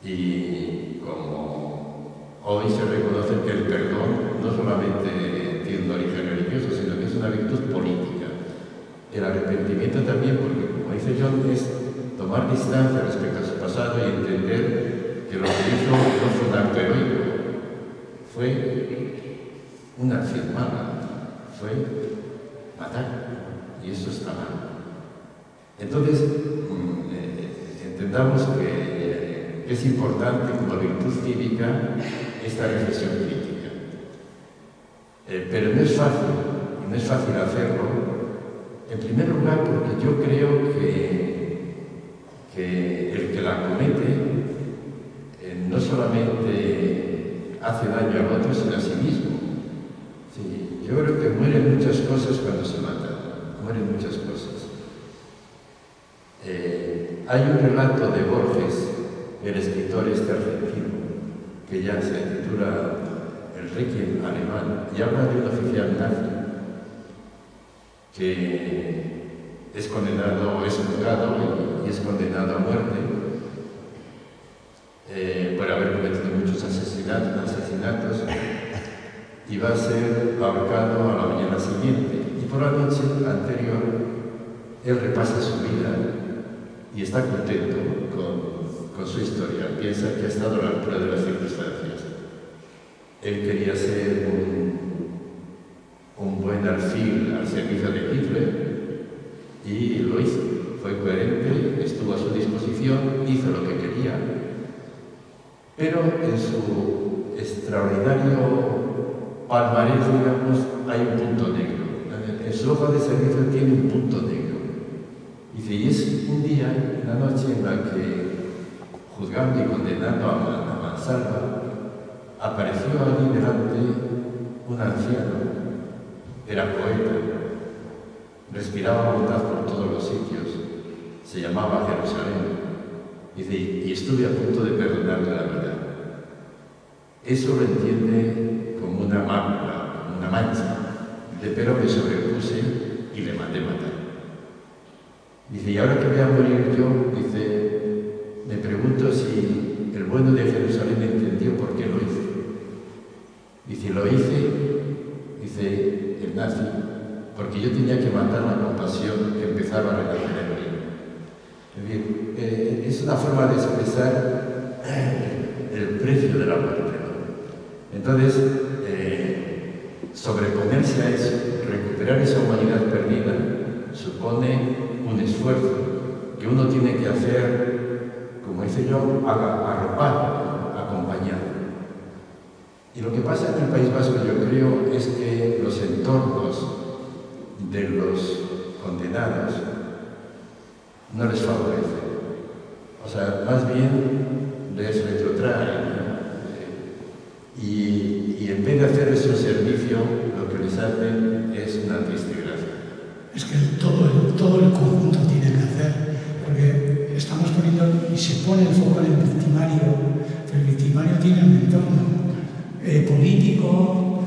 Y como hoy se reconoce que el perdón no solamente tiene un origen religioso, sino que es una virtud política. El arrepentimiento también, porque como dice John, es tomar distancia respecto a su pasado y entender que lo que hizo no fue un acto heroico, fue una acción mala, fue matar, y eso está mal. Entonces, entendamos que es importante como virtud cívica esta reflexión crítica. Pero no es fácil hacerlo, en primer lugar porque yo creo que el que la comete no solamente hace daño al otro, sino a sí mismo. Sí, yo creo que mueren muchas cosas cuando se matan, mueren muchas cosas. Hay un relato de Borges, el escritor argentino, que ya se titula El Requiem alemán, y habla de un oficial nazi que es condenado, es juzgado y es condenado a muerte por haber cometido muchos asesinatos, y va a ser ahorcado a la mañana siguiente. Y por la noche anterior, él repasa su vida y está contento con su historia. Piensa que ha estado a la altura de las circunstancias. Él quería ser un buen alfil al servicio de Hitler y lo hizo. Fue coherente, estuvo a su disposición, hizo lo que quería. Pero en su extraordinario palmarés, digamos, hay un punto negro. En su hoja de servicio tiene un punto negro. Dice, y es un día, una noche en la que, juzgando y condenando a mansalva, apareció allí delante un anciano, era poeta, respiraba bondad por todos los sitios, se llamaba Jerusalén. Dice, y estuve a punto de perdonarle la vida. Eso lo entiende como una mácula, como una mancha, pero me sobrepuse y le mandé matar. Dice, y ahora que voy a morir yo, dice, me pregunto si el bueno de Jerusalén entendió por qué lo hice. Dice, lo hice, dice el nazi, porque yo tenía que matar la compasión que empezaba a renacer en mí. Es decir, es una forma de expresar el precio de la muerte, ¿no? Entonces, sobreponerse a eso, recuperar esa humanidad perdida, supone un esfuerzo que uno tiene que hacer, como dice yo, arropado, acompañado. Y lo que pasa en el País Vasco, yo creo, es que los entornos de los condenados no les favorece. O sea, más bien les retrotrae, ¿no? Y en vez de hacerles un servicio, lo que les hacen es una triste gracia. Es que todo el conjunto tiene que hacer, porque estamos poniendo, y se pone el foco en el victimario, pero el victimario tiene un entorno político,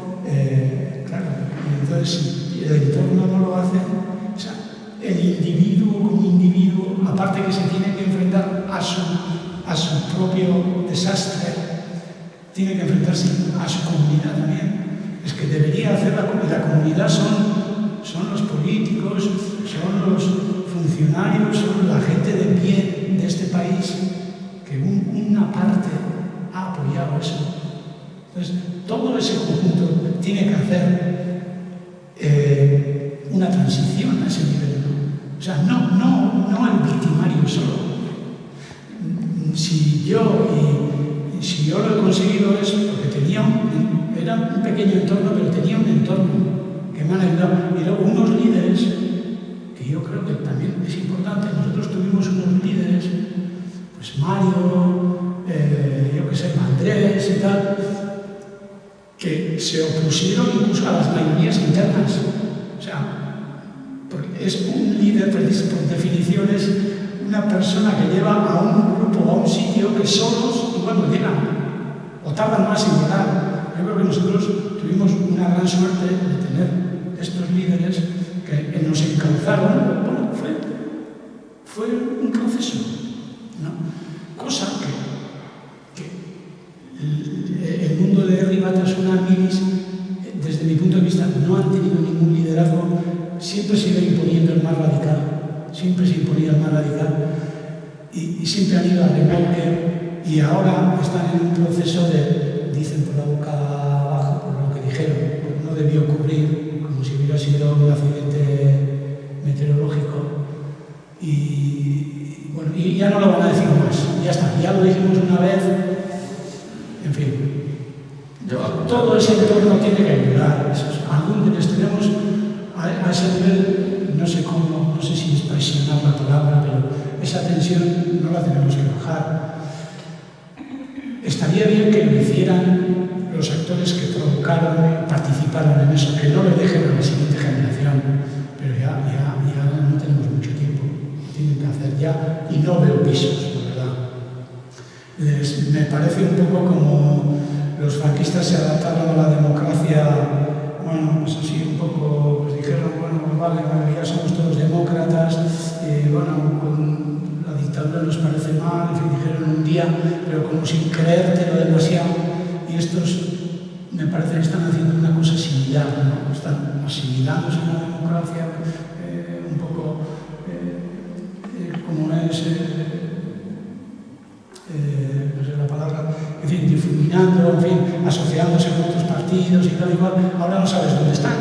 claro, y entonces si el entorno no lo hace, o sea, el individuo como individuo, aparte que se tiene que enfrentar a su propio desastre, tiene que enfrentarse a su comunidad también. Es que debería hacer la comunidad, son los políticos, son los funcionarios, son la gente de bien de este país, que una parte ha apoyado eso. Entonces, todo ese conjunto tiene que hacer una transición a ese nivel, ¿no? O sea, no el victimario solo. Si yo lo he conseguido es porque era un pequeño entorno, pero tenía un entorno que me han ayudado. Y luego unos líderes, que yo creo que también es importante, nosotros tuvimos unos líderes, pues Mario, yo qué sé, Andrés y tal, que se opusieron incluso a las mayorías internas. O sea, porque es un líder, por definición, es una persona que lleva a un grupo o a un sitio que solos igual no llegan, o tardan más en llegar. Yo creo que nosotros tuvimos una gran suerte de tener estos líderes que nos encauzaron. Bueno, fue un proceso, ¿no? Cosa que el mundo de Ribatas Unamis, desde mi punto de vista, no han tenido ningún liderazgo, siempre se iba imponiendo el más radical, siempre se imponía el más radical, y siempre han ido a remolque, y ahora están en un proceso de, dicen por la boca abajo, por lo que dijeron, no debió ocurrir, como si hubiera sido un accidente meteorológico, y bueno, y ya no lo van a decir más, ya está, ya lo dijimos una vez, en fin. Todo ese entorno tiene que ayudar. Algunos tenemos a ese nivel, no sé cómo, no sé si es presionar la palabra, pero esa tensión no la tenemos que bajar. Estaría bien que lo hicieran los actores que provocaron, participaron en eso, que no lo dejen a la siguiente generación, pero ya no tenemos mucho tiempo, tienen que hacer ya, y no veo pisos, la verdad. Me parece un poco como los franquistas se adaptaron a la democracia, bueno, pues así un poco, pues dijeron, bueno, vale, ya somos todos demócratas, bueno, con la dictadura nos parece mal, en fin, dijeron un día, pero como sin creértelo demasiado, y estos me parece que están haciendo una cosa similar, ¿no? Están asimilándose a la democracia, un poco como es, no sé la palabra, en fin, difuminando, en fin, asociándose con otros partidos y tal y cual. Ahora no sabes dónde están,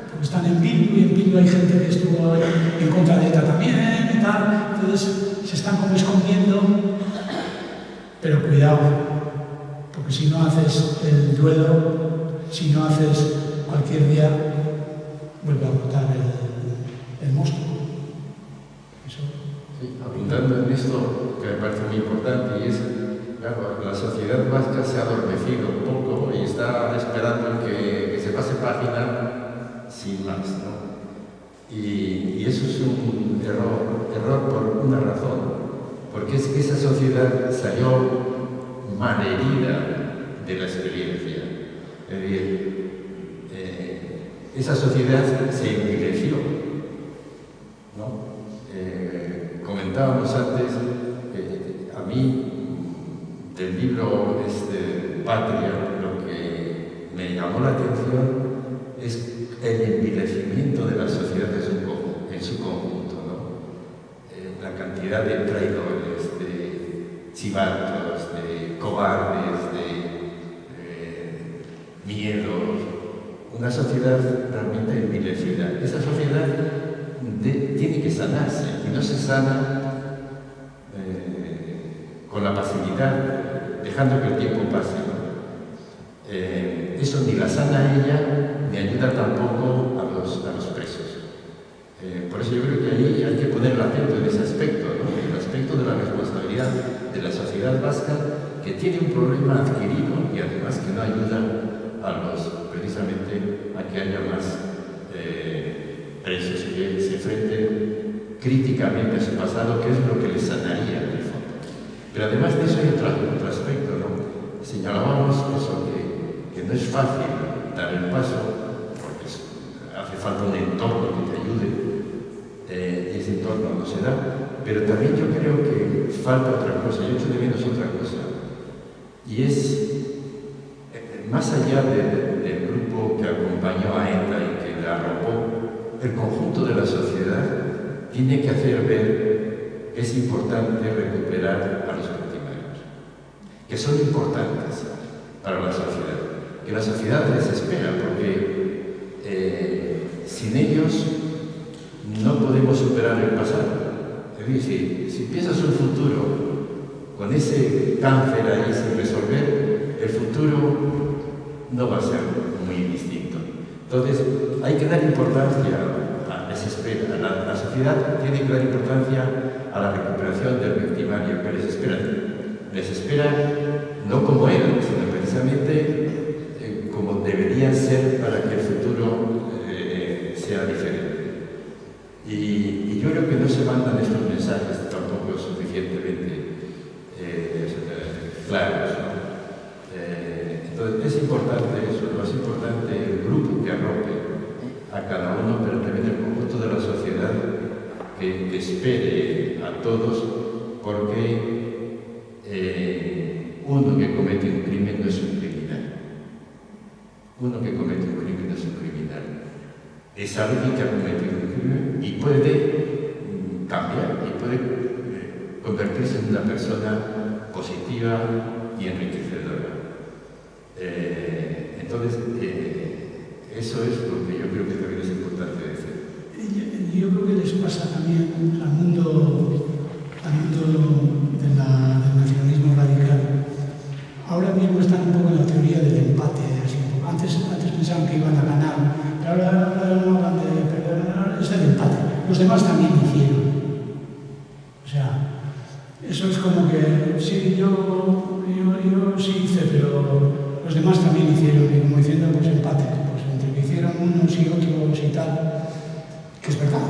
porque están en Bildu, y en Bildu hay gente que estuvo en contra de ETA también y tal, entonces se están como escondiendo, pero cuidado, porque si no haces el duelo, si no haces cualquier día, vuelve a brotar el monstruo. Eso. Sí, apuntando en esto, que me parece muy importante, y es, claro, la sociedad vasca se ha adormecido un poco y está esperando que se pase página sin más, ¿no? Y eso es un error por una razón, porque es que esa sociedad salió malherida de la experiencia. Es decir, esa sociedad se envileció, ¿no? Comentábamos antes, a mí, del libro Patria, lo que me llamó la atención es el envilecimiento de la sociedad en su conjunto, ¿no? La cantidad de traidores, de chivatos, de cobardes, de miedos, una sociedad realmente envilecida. Esa sociedad tiene que sanarse, y no se sana con la pasividad, dejando que el tiempo pase, ¿no? Eso ni la sana ella, ni ayuda tampoco a los presos. Por eso yo creo que ahí hay que poner el acento en ese aspecto, ¿no? El aspecto de la responsabilidad de la sociedad vasca, que tiene un problema adquirido y además que no ayuda precisamente a que haya más presos que se enfrenten críticamente a su pasado, que es lo que les sanaría en el fondo. Pero además de eso hay otro aspecto, ¿no? Señalábamos eso, que no es fácil dar el paso, porque hace falta un entorno que te ayude, y ese entorno no se da, pero también yo creo que falta otra cosa, yo echo de menos otra cosa, y es, más allá del grupo que acompañó a ETA y que la arropó, el conjunto de la sociedad tiene que hacer ver que es importante recuperar a los victimarios, que son importantes para la sociedad, que la sociedad les espera, porque sin ellos no podemos superar el pasado. Es decir, si piensas un futuro con ese cáncer ahí sin resolver, el futuro no va a ser muy distinto. Entonces, hay que dar importancia a esa espera. La sociedad tiene que dar importancia a la recuperación del victimario que les espera. Les espera no como eran, sino precisamente como deberían ser para que el futuro sea diferente. Y yo creo que no se mandan estos mensajes tampoco suficientemente claros, ¿no? Entonces es importante eso, ¿no? Es importante el grupo que arrope a cada uno, pero también el conjunto de la sociedad que espere a todos, porque uno que comete un crimen no es un criminal. Uno que comete un crimen no es un criminal. Es alguien que ha cometido un crimen y puede cambiar y puede convertirse en una persona positiva y enriquecedora. Entonces, eso es lo que yo creo que también es importante decir. Yo creo que les pasa también al mundo del nacionalismo radical. Ahora mismo están un poco en la teoría del empate. Antes pensaban que iban a ganar, pero ahora no hablan de perder, es el empate. Los demás también hicieron. O sea, eso es como que sí, yo sí hice, pero los demás también hicieron, y como diciendo, pues empate, pues entre que hicieron unos y otros y tal, que es verdad,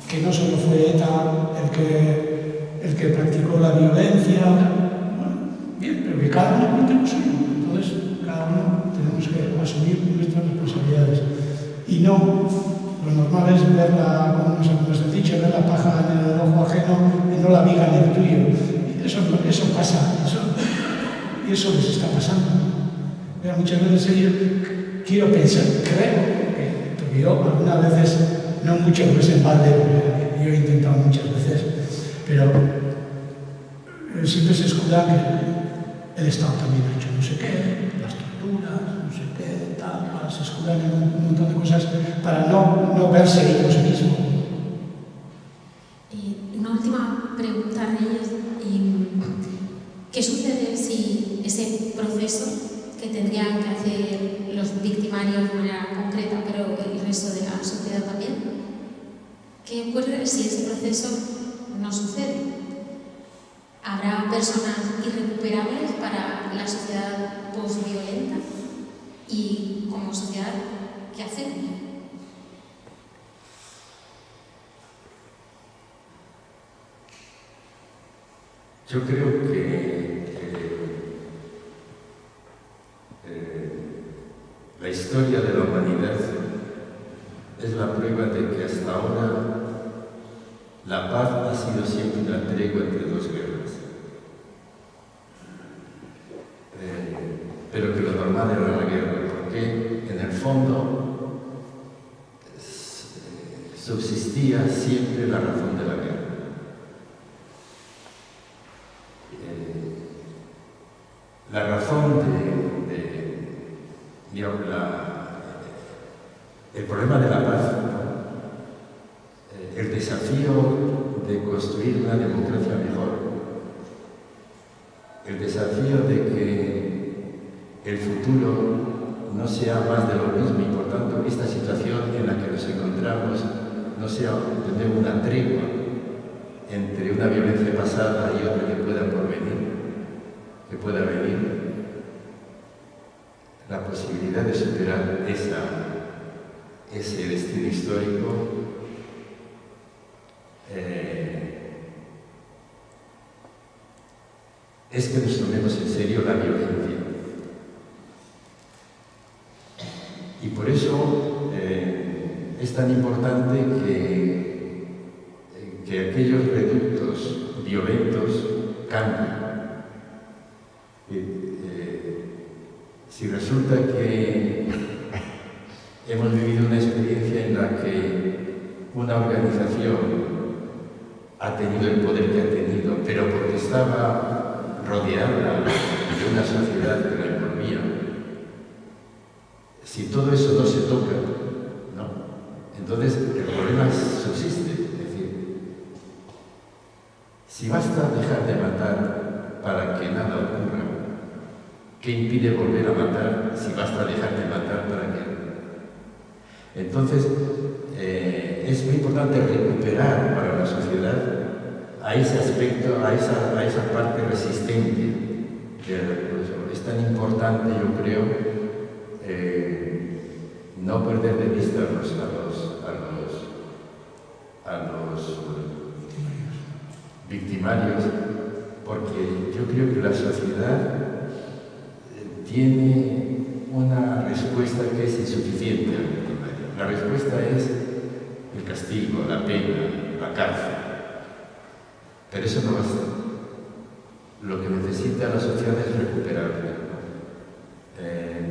que no solo fue ETA el que practicó la violencia, bueno, bien, pero que cada uno cuente lo suyo. Entonces, cada uno tenemos que asumir nuestras responsabilidades. Y no, lo normal es ver como nos han dicho, ver la paja en el ojo ajeno y no la viga en el tuyo. Eso pasa, y eso les está pasando. Pero muchas veces yo quiero pensar, porque yo algunas veces, no muchas veces en balde, porque yo he intentado muchas veces, pero siempre se escuda que el Estado también ha hecho no sé qué, las torturas, no sé qué, tal, se escudan en un montón de cosas para no verse ellos mismos. Y una última pregunta, Reyes. ¿Qué sucede si ese proceso que tendrían que hacer los victimarios de manera concreta, pero el resto de la sociedad también? ¿Qué ocurre si ese proceso no sucede? ¿Habrá personas irrecuperables para la sociedad postviolenta? Y como sociedad, ¿qué hacemos? Yo creo que la historia de la humanidad es la prueba de que hasta ahora la paz ha sido siempre una tregua entre dos guerras. Pero que lo normal era la guerra, porque en el fondo subsistía siempre la razón de la guerra. La razón el problema de la paz, el desafío de construir una democracia mejor, el desafío de que el futuro no sea más de lo mismo y por tanto esta situación en la que nos encontramos no sea tener una tregua entre una violencia pasada y otra que pueda venir, la posibilidad de superar ese destino histórico es que nos tomemos en serio la violencia. Y por eso es tan importante que aquellos reductos violentos cambien. Si resulta que hemos vivido una experiencia en la que una organización ha tenido el poder que ha tenido, pero porque estaba rodeada de una sociedad que la envolvía, si todo eso no se toca, ¿no? Entonces el problema subsiste. Es decir, si basta dejar de matar para que nada ocurra, ¿qué impide volver a matar si basta dejar de matar para que...? Entonces, es muy importante recuperar para la sociedad a ese aspecto, a esa parte resistente. Es tan importante, yo creo, no perder de vista a los victimarios, porque yo creo que la sociedad tiene una respuesta que es insuficiente al victimario. La respuesta es el castigo, la pena, la cárcel. Pero eso no basta. Lo que necesita la sociedad es recuperarla.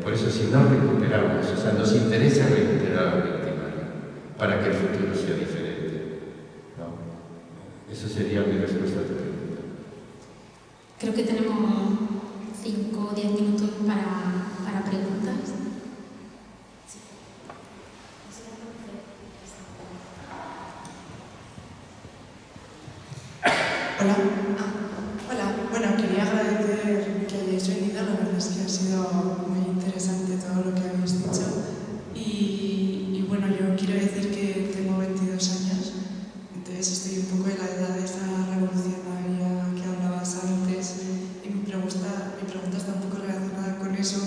Por eso, si no recuperamos, o sea, nos interesa recuperar al victimario para que el futuro sea diferente, ¿no? Eso sería mi respuesta a tu pregunta. Creo que tenemos 5 o 10 minutos para preguntas. Sí. Hola. Hola. Bueno, quería agradecer que hayáis venido. La verdad es que ha sido muy interesante todo lo que habéis dicho. Y bueno, yo quiero decir que tengo 22 años, entonces estoy un poco en la edad de esa revolucionaria que hablabas antes. Y mi pregunta está un poco relacionada con eso.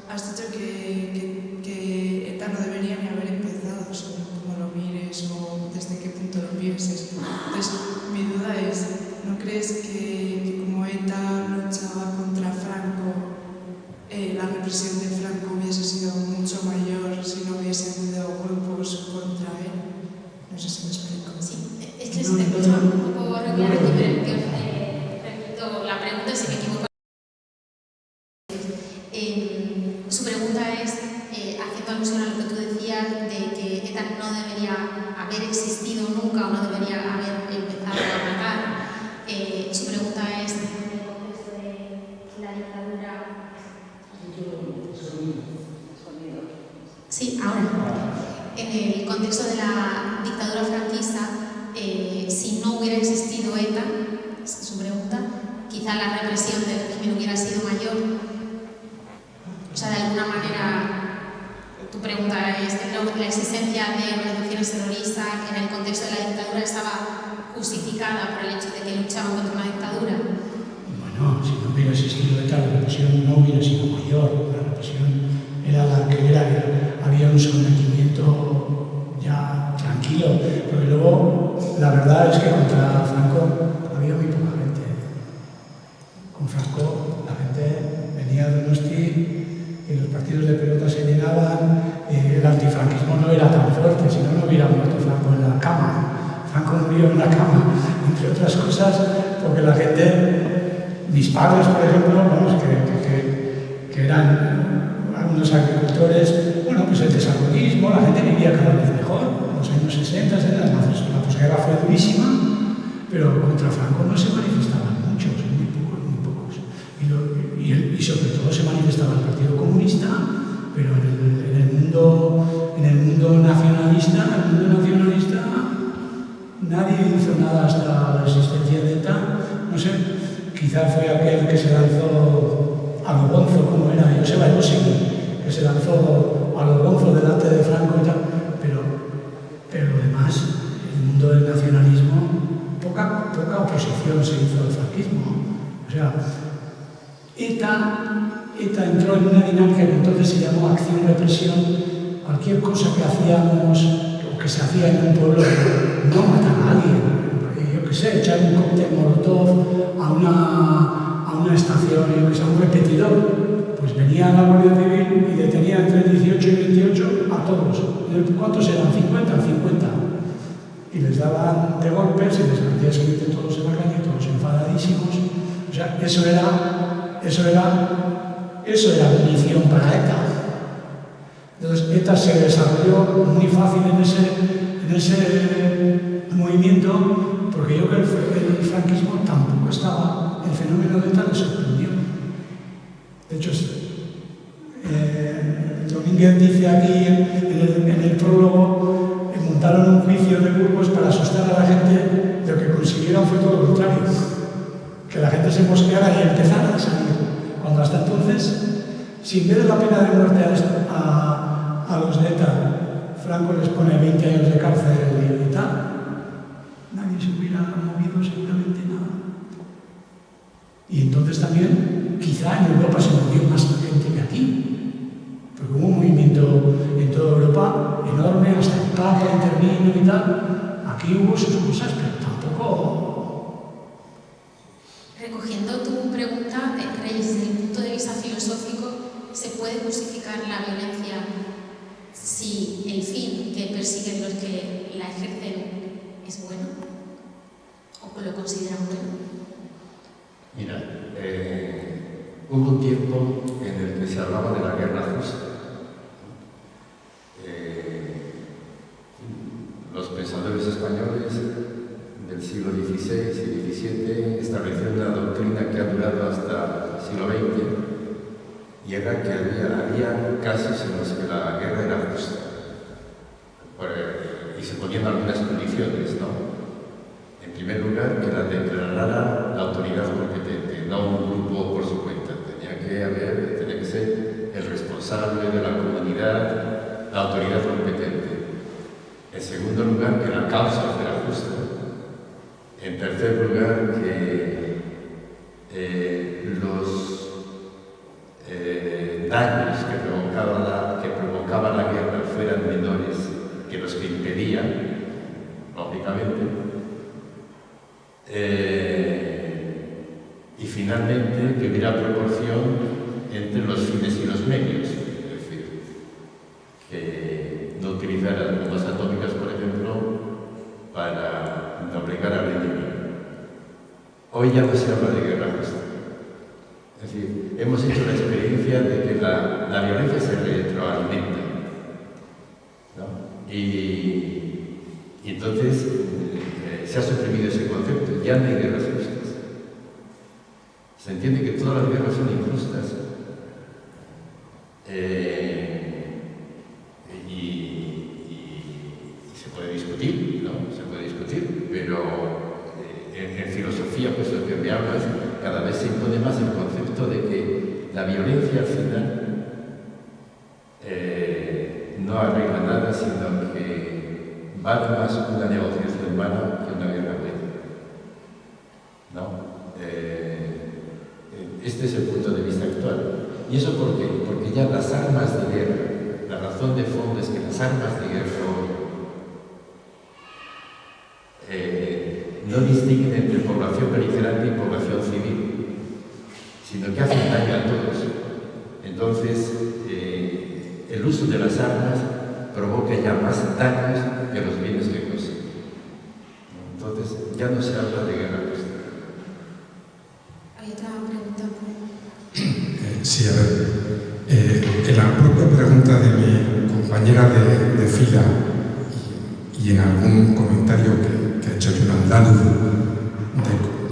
Has dicho que ETA no debería ni haber empezado, según cómo lo mires o desde qué punto lo pienses. Entonces, mi duda es, ¿no crees que como ETA luchaba contra Franco, la represión de Franco hubiese sido mucho mayor si no hubiesen habido grupos contra él? No sé si me explico. Sí, es que te escucho un poco regular aquí, pero repito la pregunta si me equivoco. Su pregunta es, haciendo alusión a lo que tú decías, de que ETA no debería haber existido nunca o no debería haber empezado a matar. Su pregunta es, en el contexto de la dictadura... Sí, ahora. En el contexto de la dictadura franquista, si no hubiera existido ETA, su pregunta, quizá la represión del régimen hubiera sido mayor. O sea, de alguna manera, tu pregunta es, ¿la existencia de organizaciones terroristas en el contexto de la dictadura estaba justificada por el hecho de que luchaban contra una dictadura? Bueno, si no hubiera existido ETA, la represión no hubiera sido mayor. La represión era la que era, había un sometimiento ya tranquilo, porque luego la verdad es que contra Franco había muy poca gente. Con Franco la gente venía de Donosti y los partidos de pelota se llenaban, el antifranquismo no era tan fuerte, si no, no hubiera muerto Franco en la cama. Franco murió en la cama, entre otras cosas, porque la gente, mis padres, por ejemplo, vamos, que eran algunos agricultores, bueno, pues el desarrollismo, la gente vivía cada vez mejor. En los años 60, la posguerra fue durísima, pero contra Franco no se manifestaban muchos, muy pocos. Y sobre todo se manifestaba el Partido Comunista, pero en el mundo nacionalista, nadie hizo nada hasta la existencia de ETA. No sé, quizá fue aquel que se lanzó a lo bonzo, como era Joseba Eusebio, que se lanzó a lo bonzo delante de Franco y tal, pero lo demás oposición se hizo al franquismo. O sea, ETA entró en una dinámica que entonces se llamó acción-represión. Cualquier cosa que hacíamos o que se hacía en un pueblo, no matar a alguien, yo qué sé, echar un cóctel molotov a una estación, yo qué sé, a un repetidor, pues venía la Guardia Civil y detenía entre 18 y 28 a todos. ¿Cuántos eran? 50, y les daban de golpes y les al siguiente todos en la calle, todos enfadadísimos. O sea, eso era munición para ETA. Entonces, ETA se desarrolló muy fácil en ese movimiento, porque yo creo que el franquismo tampoco estaba, el fenómeno de ETA le sorprendió. De hecho, Domínguez dice aquí en el prólogo que montaron un juicio de Burgos para asustar a la gente. Lo que consiguieron fue todo lo contrario, que la gente se mosqueara y empezara a salir. Cuando hasta entonces, sin ver la pena de muerte a los de ETA, Franco les pone 20 años de cárcel y tal, nadie se hubiera movido seguramente nada. Y entonces también, quizá en Europa se movió más gente que aquí, porque hubo un movimiento en toda Europa enorme, hasta el Papa intervino y tal. Aquí hubo sus cosas, pero tampoco. Recogiendo tu pregunta, Reyes, desde el punto de vista filosófico, ¿se puede justificar la violencia si el fin que persiguen los que la ejercen es bueno? ¿O lo consideran bueno? Mira, hubo un tiempo en el que se hablaba de la guerra justa. Los pensadores españoles del siglo XVI y XVII establecieron una doctrina que ha durado hasta el siglo XX, y era que había casos en los que la guerra era justa. Y se ponían algunas condiciones, ¿no? En primer lugar, que la declarara la autoridad competente, no un grupo por su cuenta. Tenía que ser el responsable de la comunidad, la autoridad competente. En segundo lugar, que la causa fuera justa. En tercer lugar, que los daños que provocaba la guerra fueran menores que los que impedían, lógicamente. Y finalmente, que hubiera proporción entre los fines y los medios. Es decir, que no utilizaran bombas atómicas, por ejemplo, para doblegar al enemigo. Hoy ya no se habla de guerra justa. Es decir, hemos hecho la experiencia de que la violencia se retroalimenta, ¿no? Y entonces se ha suprimido ese concepto. Ya no hay guerras justas. Se entiende que todas las guerras son injustas. Y se puede discutir, ¿no? Se puede discutir, pero en filosofía, pues lo que me hablas, cada vez se impone más el concepto de que la violencia al final no arregla nada, sino que vale más una negociación mala que una guerra buena, ¿no? Este es el punto de vista actual. ¿Y eso por qué? Porque ya las armas de guerra, la razón de fondo es que las armas de guerra no distinguen entre población beligerante y población civil, sino que hacen daño a todos. Entonces, el uso de las armas provoca ya más daños que los bienes que consiguen. Entonces, ya no se habla de guerra justa. ¿Hay otra pregunta? Sí, a ver. En la propia pregunta de mi compañera de fila y en algún comentario que ha hecho Jonathan Andaluz,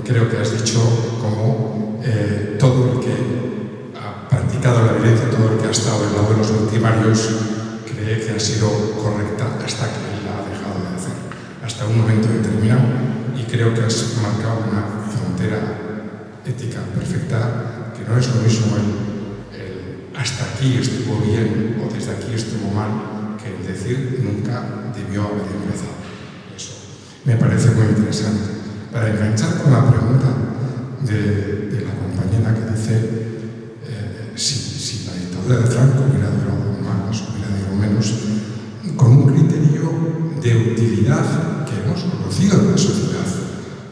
creo que has dicho como todo el que ha practicado la violencia, todo el que ha estado al lado de los victimarios, cree que ha sido correcta hasta que la ha dejado de hacer, hasta un momento determinado. Y creo que has marcado una frontera ética perfecta, que no es lo mismo el hasta aquí estuvo bien o desde aquí estuvo mal, que el decir nunca debió haber empezado. Eso me parece muy interesante. para enganchar con la pregunta de la compañera que dice si la dictadura de Franco hubiera durado más o hubiera durado menos, con un criterio de utilidad que hemos conocido en la sociedad.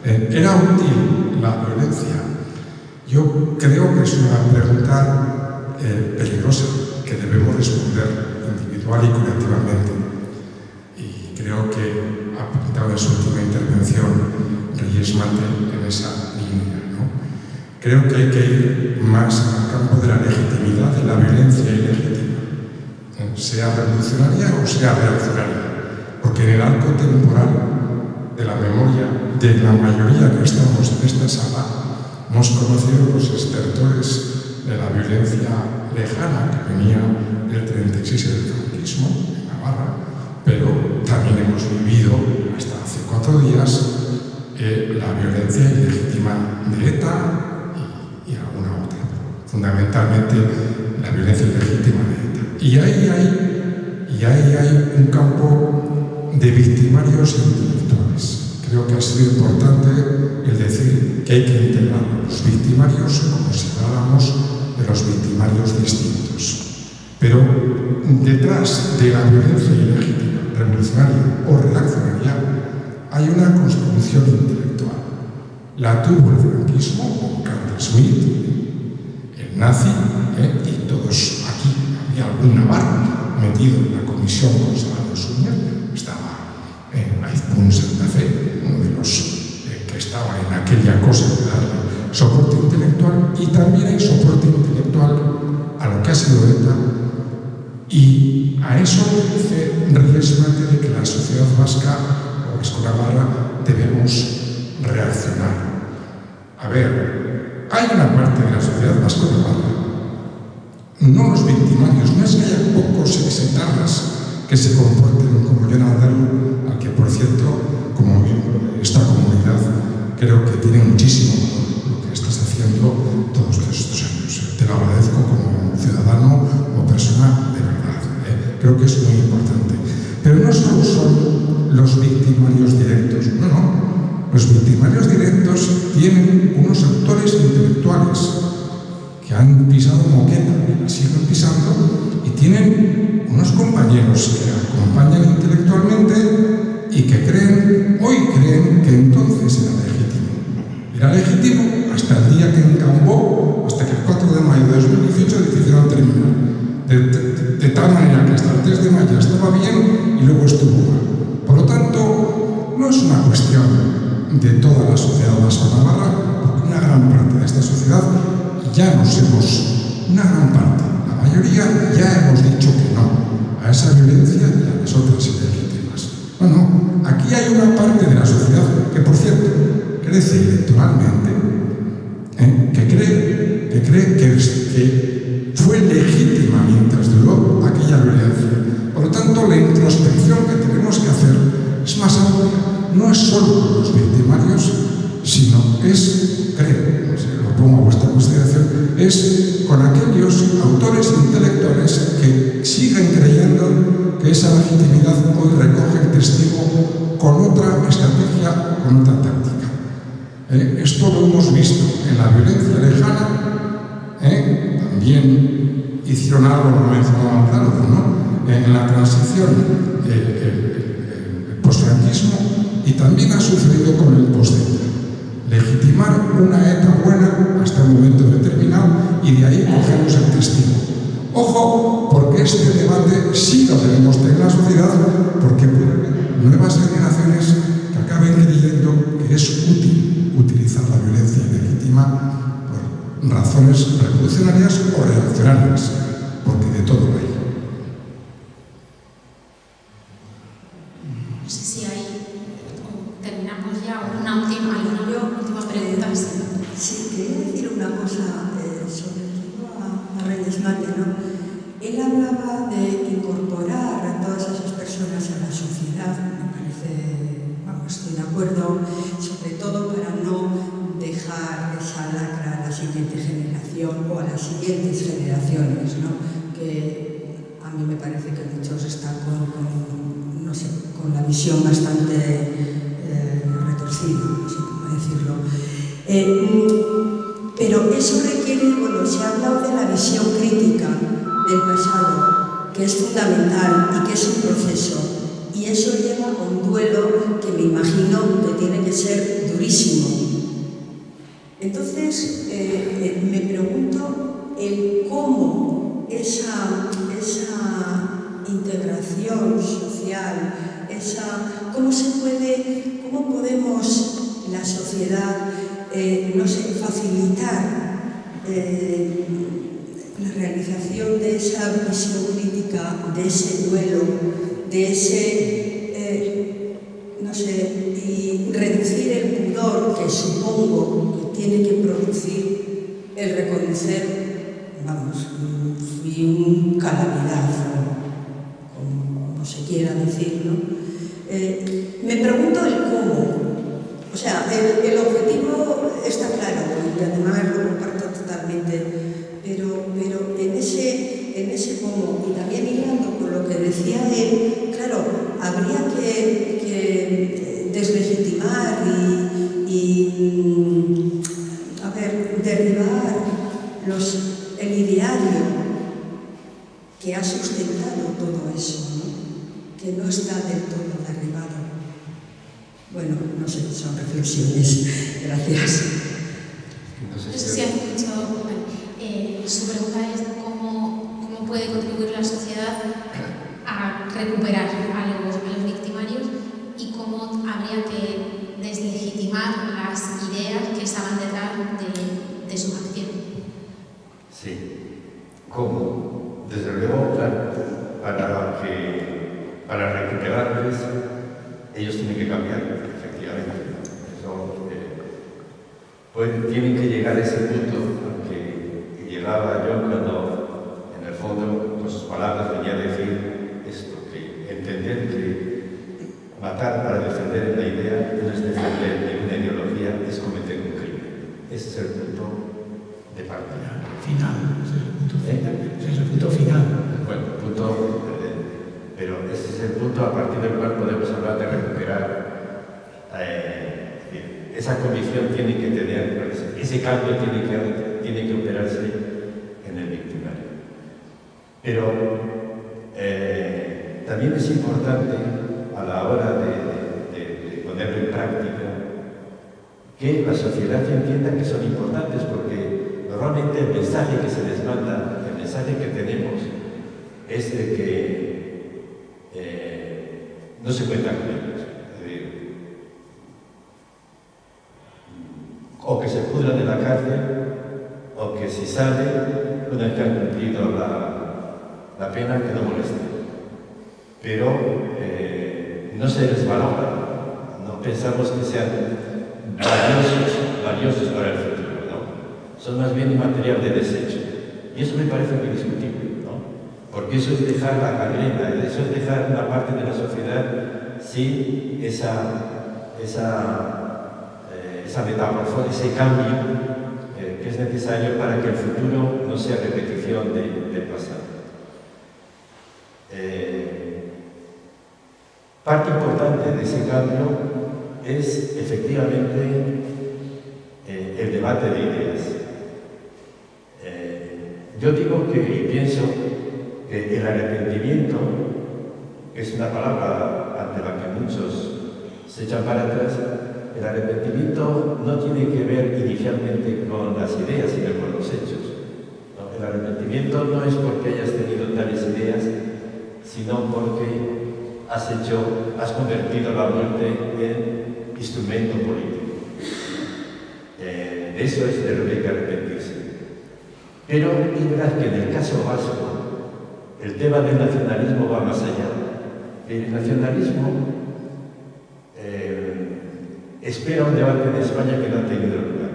¿Era útil la violencia? Yo creo que es una pregunta peligrosa que debemos responder individual y colectivamente. Y creo que ha apuntado en su última intervención Reyes Mate en esa línea, ¿no? Creo que hay que ir más al campo de la legitimidad de la violencia ilegítima, sea revolucionaria o sea reaccionaria, porque en el arco temporal de la memoria de la mayoría que estamos en esta sala hemos conocido los estertores de la violencia lejana que venía del 36 y del franquismo en Navarra, pero también hemos vivido hasta hace 4 días la violencia ilegítima de ETA y alguna otra, fundamentalmente la violencia ilegítima de ETA. Y ahí hay un campo de victimarios intelectuales. Creo que ha sido importante el decir que hay que integrar a los victimarios como si habláramos de los victimarios distintos. Pero detrás de la violencia ilegítima, revolucionaria o reaccionaria, hay una construcción intelectual. La tuvo el franquismo con Carl Schmitt, el nazi, y todos aquí, había algún navarro metido en la comisión con Salvador Suñer, estaba en Aizpún Santa Fe, uno de los que estaba en aquella cosa de darle soporte intelectual, y también hay soporte intelectual a lo que ha sido ETA, y a eso dice Reyes Mate de que la sociedad vasca o vasco-navarra debemos reaccionar. A ver, hay una parte de la sociedad vasco-navarra, no los victimarios, no es que haya pocos exetarras que se comporten como Jon Aldalu, al que por cierto, como miembro de esta comunidad, creo que tiene muchísimo valor lo que estás haciendo todos estos años. Te lo agradezco como ciudadano, como persona de verdad. Creo que es muy importante. Pero no solo son los victimarios directos, no. Los victimarios directos tienen unos actores intelectuales que han pisado moqueta, que la siguen pisando, y tienen unos compañeros que acompañan intelectualmente y que hoy creen que entonces era legítimo. Era legítimo hasta el día que encambó, hasta que el 4 de mayo de 2018 decidieron terminar. De tal manera que hasta el 3 de mayo estaba bien y luego estuvo mal. Por lo tanto, no es una cuestión de toda la sociedad vasco-navarra, porque una gran parte de esta sociedad una gran parte, la mayoría ya hemos dicho que no a esa violencia y a las otras ilegítimas. No, aquí hay una parte de la sociedad que, por cierto, crece electoralmente, que cree que fue legítima mientras duró aquella violencia. Por lo tanto, la introspección que tenemos que hacer es más amplia, no es solo con los victimarios, sino lo pongo a vuestra consideración, es con aquellos autores intelectuales que siguen creyendo que esa legitimidad hoy recoge el testigo con otra estrategia, con otra táctica. Esto lo hemos visto en la violencia lejana, también hicieron algo, no mencionaban claro, ¿no? En la transición, el posfranquismo, y también ha sucedido con el post-ETA. Legitimar una ETA buena hasta un momento determinado y de ahí cogemos el testigo. Ojo, porque este debate sí lo tenemos en la sociedad, porque puede haber nuevas generaciones que acaben creyendo que es útil utilizar la violencia ilegítima por razones revolucionarias o reaccionarias, porque de todo hay. No sé si hay, terminamos ya, alguna última pregunta. Sí, quería decir una cosa sobre todo a Reyes Mate, ¿no? Él hablaba de incorporar a todas esas personas a la sociedad, me parece, estoy de acuerdo, sobre todo para no dejar esa lacra a la siguiente generación o a las siguientes generaciones, ¿no? Que a mí me parece que muchos están con la visión bastante retorcida desaparecido, no sé cómo decirlo. Pero eso requiere, bueno, se ha hablado de la visión crítica del pasado, que es fundamental y que es un proceso. Y eso lleva a un duelo que me imagino que tiene que ser durísimo. Entonces, me pregunto el cómo esa integración social, cómo podemos la sociedad, no sé, facilitar la realización de esa visión crítica, de ese duelo, de ese, no sé, y reducir el pudor que supongo que tiene que producir el reconocer, vamos, fui un calamidad, como se quiera decir, ¿no? Me pregunto el cómo. O sea, el objetivo está claro y además lo comparto totalmente, pero en ese cómo, y también hilando con lo que decía él, claro, habría que deslegitimar y a ver, derribar el ideario que ha sustentado todo eso, ¿no? Que no está del todo derribado. Bueno, no sé, son reflexiones. Gracias. No sé si han escuchado. Su pregunta es cómo puede contribuir la sociedad a recuperar a los victimarios y cómo habría que deslegitimar las ideas que estaban detrás de su acción. Sí. ¿Cómo? Desde luego, claro, para recuperarles, ellos tienen que cambiar, efectivamente. Tienen que llegar a ese punto al que llegaba yo cuando, en el fondo, con sus palabras venía a decir esto, que entender que matar para defender una idea no es defender una ideología, es cometer un crimen. Ese es el punto de partida. Final, ese es el punto final. Ese es el punto final. Bueno, pero ese es el punto a partir del cual podemos hablar de recuperar. Esa convicción tiene que tener, ese cambio tiene que operarse en el victimario. Pero también es importante a la hora de ponerlo en práctica que la sociedad entienda que son importantes, porque normalmente el mensaje que se les manda, el mensaje que tenemos, es de que no se cuenta con ellos. O que se pudran en la cárcel, o que si sale, una vez que han cumplido la pena, que no moleste. Pero no se les valora, no pensamos que sean valiosos para el futuro, ¿no? Son más bien un material de desecho. Y eso me parece muy discutible, ¿no? Porque eso es dejar la gangrena, eso es dejar una parte de la sociedad sin esa metamorfosis, ese cambio que es necesario para que el futuro no sea repetición del pasado. Parte importante de ese cambio es efectivamente el debate de ideas. Yo digo y pienso que el arrepentimiento, que es una palabra ante la que muchos se echan para atrás, el arrepentimiento no tiene que ver inicialmente con las ideas, sino con los hechos. ¿No? El arrepentimiento no es porque hayas tenido tales ideas, sino porque has convertido la muerte en instrumento político. De eso es de lo que hay que arrepentirse. Pero es verdad que en el caso vasco, el tema del nacionalismo va más allá. El nacionalismo espera un debate en España que no ha tenido lugar.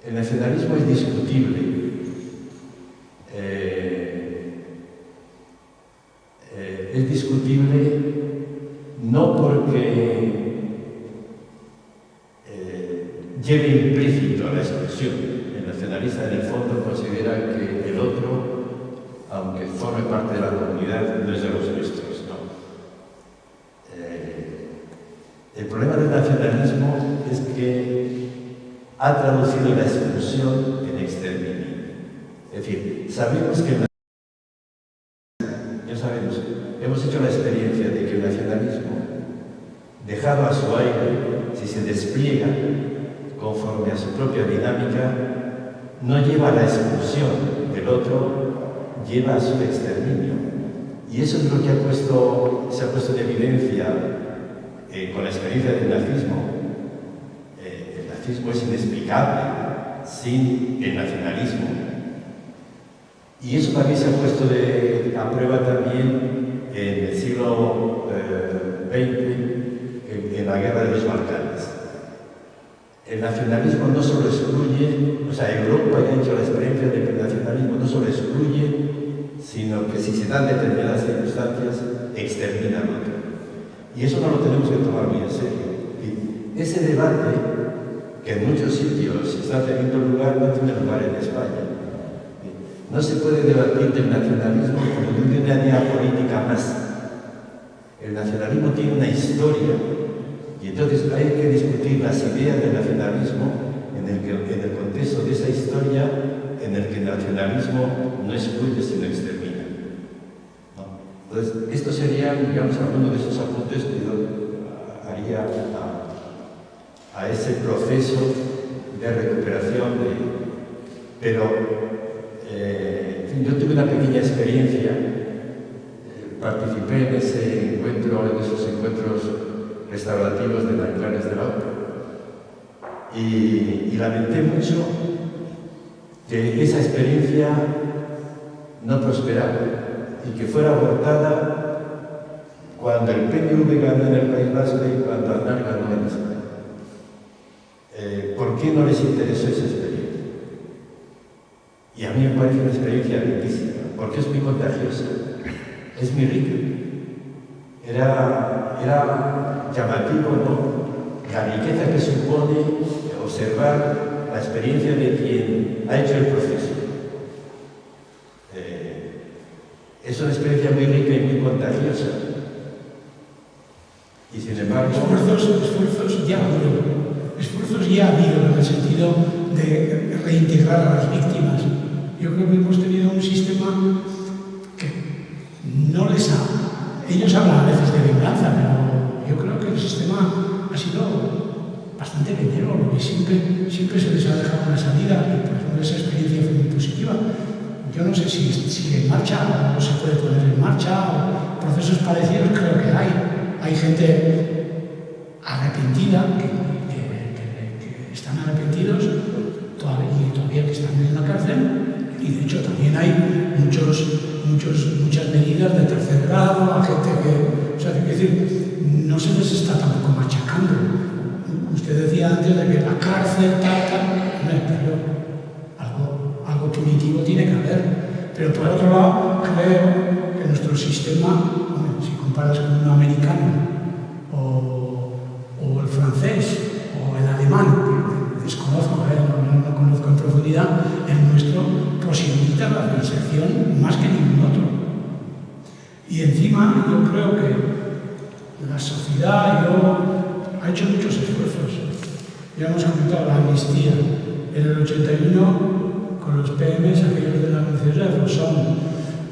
El nacionalismo es discutible. Es discutible no porque lleve implícito a la exclusión. El nacionalista en el fondo considera que el otro, aunque forme parte de la comunidad, no es de los nuestros, ¿no? El problema del nacionalismo ha traducido la exclusión en exterminio. Es decir, sabemos que hemos hecho la experiencia de que el nacionalismo, dejado a su aire, si se despliega conforme a su propia dinámica, no lleva a la exclusión del otro, lleva a su exterminio. Y eso es lo que se ha puesto en evidencia con la experiencia del nazismo. El nazismo es inexplicable sin el nacionalismo. Y eso también se ha puesto a prueba también en el siglo XX, en la guerra de los Balcanes. El nacionalismo no solo excluye, o sea, Europa ya ha hecho la experiencia de que el nacionalismo no solo excluye, sino que si se dan determinadas circunstancias, extermina al otro. Y eso no lo tenemos que tomar muy en serio. Y ese debate, que en muchos sitios está teniendo lugar, no tiene lugar en España. No se puede debatir del nacionalismo como de una idea política más. El nacionalismo tiene una historia y entonces hay que discutir las ideas del nacionalismo en el contexto de esa historia en el que el nacionalismo no excluye sino extermina. ¿No? Entonces, esto sería, digamos, alguno de esos apuntes que yo haría a ese proceso de recuperación pero yo tuve una pequeña experiencia, participé en ese encuentro, en esos encuentros restaurativos de Nanclares de la Ópera y lamenté mucho que esa experiencia no prosperara y que fuera abortada cuando el PNV ganó en el País Vasco y cuando Aznar ganó en España. ¿Por qué no les interesó esa experiencia? Y a mí me parece una experiencia riquísima, porque es muy contagiosa, es muy rica. Era llamativo, ¿no? La riqueza que supone observar la experiencia de quien ha hecho el proceso. Es una experiencia muy rica y muy contagiosa. Y sin embargo... Esfuerzos ya ha habido en el sentido de reintegrar a las víctimas. Yo creo que hemos tenido un sistema que no les ha... Ellos hablan a veces de venganza, pero yo creo que el sistema ha sido bastante benévolo y siempre se les ha dejado una salida y por ejemplo esa experiencia fue muy positiva. Yo no sé si sigue en marcha o no se puede poner en marcha o procesos parecidos, creo que hay. Hay gente arrepentida que están arrepentidos todavía que están en la cárcel. Y de hecho también hay muchas medidas de tercer grado, a gente que, o sea, es decir, no se les está tampoco machacando. Usted decía antes de que la cárcel, pero algo punitivo tiene que haber. Pero por otro lado, creo que nuestro sistema, si comparas con un americano o el francés o el alemán, que desconozco, no conozco en profundidad, el nuestro posibilita la reinserción más que ningún otro. Y encima yo creo que la sociedad ha hecho muchos esfuerzos. Ya hemos comentado la amnistía. En el 81, con los PMs, aquellos de la Vencedora de Rosón,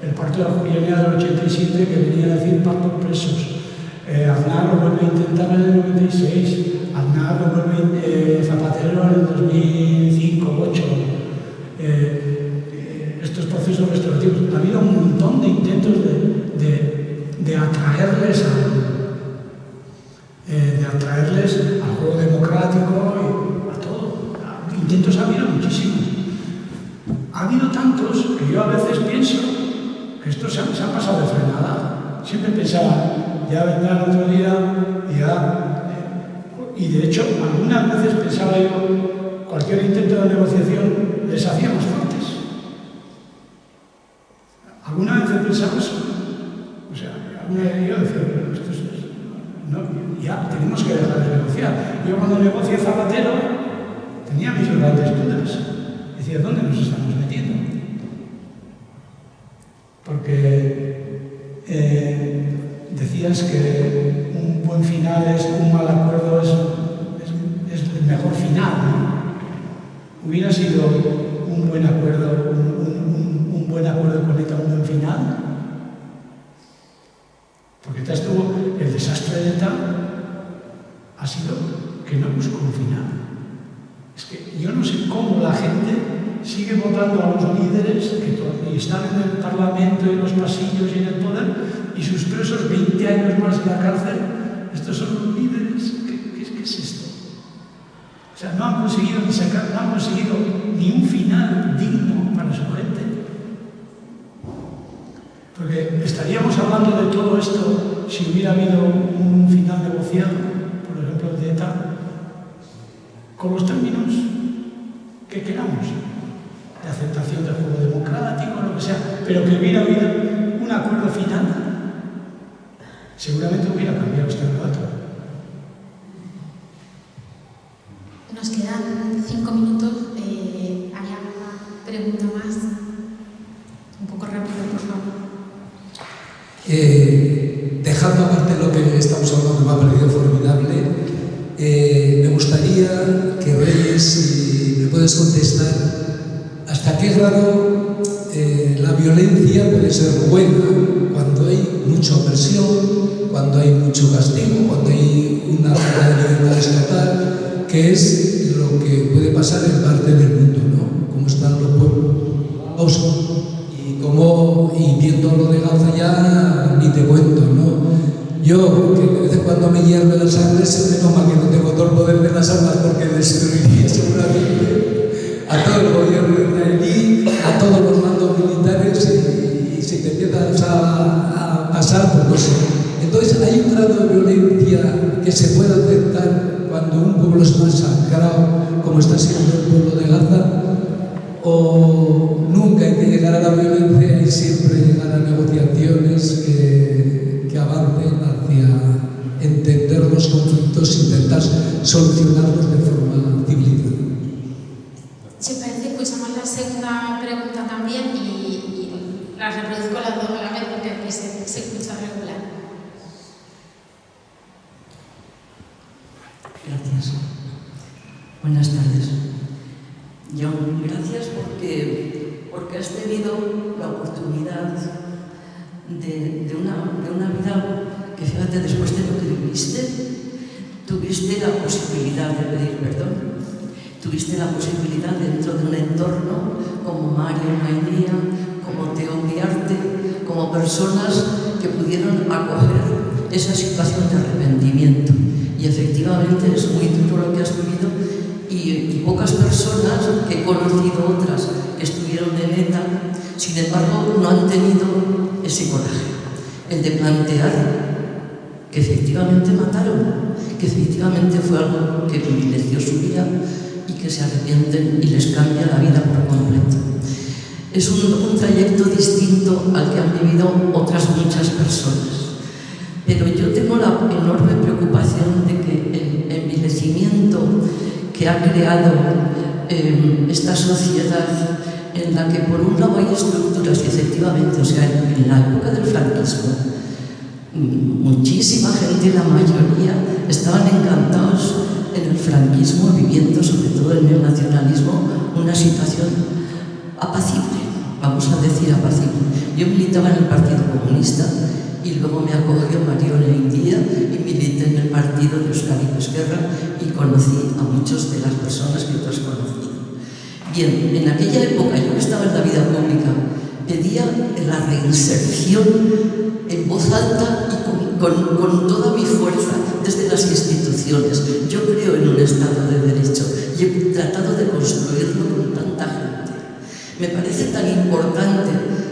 el pacto de la Julianía del 87, que venía a decir pactos presos. Aznar lo vuelve a intentar en el 96, Aznar lo vuelve Zapatero en el 2005-2008. Estos procesos restaurativos, ha habido un montón de intentos de atraerles al juego democrático y a todo. Intentos ha habido muchísimos. Ha habido tantos que yo a veces pienso que estos se han pasado de frenada. Siempre pensaba, ya vendrá el otro día y de hecho algunas veces pensaba yo, cualquier intento de negociación les hacíamos fuertes. ¿Alguna vez he pensado eso? O sea, yo decía, ya tenemos que dejar de negociar. Yo cuando negocié Zapatero tenía mis grandes dudas. Decía, ¿dónde nos estamos metiendo? Porque decías que un buen final es un mal acuerdo, es el mejor final, ¿no? hubiera sido un buen acuerdo, un buen acuerdo con ETA, un buen final. Porque ETA estuvo, el desastre de ETA ha sido que no buscó un final. Es que yo no sé cómo la gente sigue votando a los líderes y están en el Parlamento, en los pasillos y en el poder, y sus presos 20 años más en la cárcel. Estos son los líderes. ¿Qué es esto? O sea, no han conseguido ni un final digno para su gente. Porque estaríamos hablando de todo esto si hubiera habido un final negociado, por ejemplo, de ETA, con los términos que queramos, de aceptación del juego democrático, lo que sea, pero que hubiera habido un acuerdo final, seguramente hubiera cambiado este relato. Nos quedan 5 minutos. ¿Hay alguna pregunta más? Un poco rápido, por favor. Dejando aparte lo que estamos hablando, que me ha parecido formidable, me gustaría que Reyes, si me puedes contestar, ¿hasta qué grado la violencia puede ser buena cuando hay mucha opresión, cuando hay mucho castigo, cuando hay una falta de libertad estatal, que es lo que puede pasar en parte del mundo, ¿no? Cómo están los pueblos y viendo lo de Gaza ya ni te cuento, ¿no? Yo, que de vez en cuando me hierve la sangre, menos mal que no tengo todo el poder de las armas, porque destruiría seguramente a todo el gobierno israelí, a todos los mandos militares, y si te empiezas a pasar, pues no sé. Entonces, ¿hay un grado de violencia que se pueda aceptar cuando un pueblo es masacrado, como está siendo el pueblo de Gaza? ¿O nunca hay que llegar a la violencia y siempre llegar a negociaciones que avancen hacia entender los conflictos, intentar solucionarlos de forma civilizada? Si os parece, escuchamos la segunda pregunta también y las reproduzco las dos a la vez porque aquí se escucha regular. Gracias. Buenas tardes. John, gracias porque has tenido la oportunidad de una vida que, fíjate, después de lo que viviste, tuviste la posibilidad de pedir perdón, tuviste la posibilidad dentro de un entorno como Mario Mainía, como Teo Uriarte, como personas que pudieron acoger esa situación de arrepentimiento. Y efectivamente es muy duro lo que has vivido. Y pocas personas, que he conocido otras que estuvieron en ETA, sin embargo, no han tenido ese coraje, el de plantear que efectivamente mataron, que efectivamente fue algo que privilegió su vida y que se arrepienten y les cambia la vida por completo. Es un trayecto distinto al que han vivido otras muchas personas. Pero yo tengo la enorme preocupación de que el envilecimiento que ha creado esta sociedad en la que por un lado hay estructuras y efectivamente, o sea, en la época del franquismo, muchísima gente, la mayoría, estaban encantados en el franquismo, viviendo sobre todo el neonacionalismo, una situación apacible, vamos a decir apacible. Yo militaba en el Partido Comunista y luego me acogió Mario Leguía y milité en el partido de Euskal Herria y conocí a muchas de las personas que tú has conocido. Bien, en aquella época, yo que estaba en la vida pública, pedía la reinserción en voz alta y con toda mi fuerza desde las instituciones. Yo creo en un Estado de Derecho y he tratado de construirlo con tanta gente. Me parece tan importante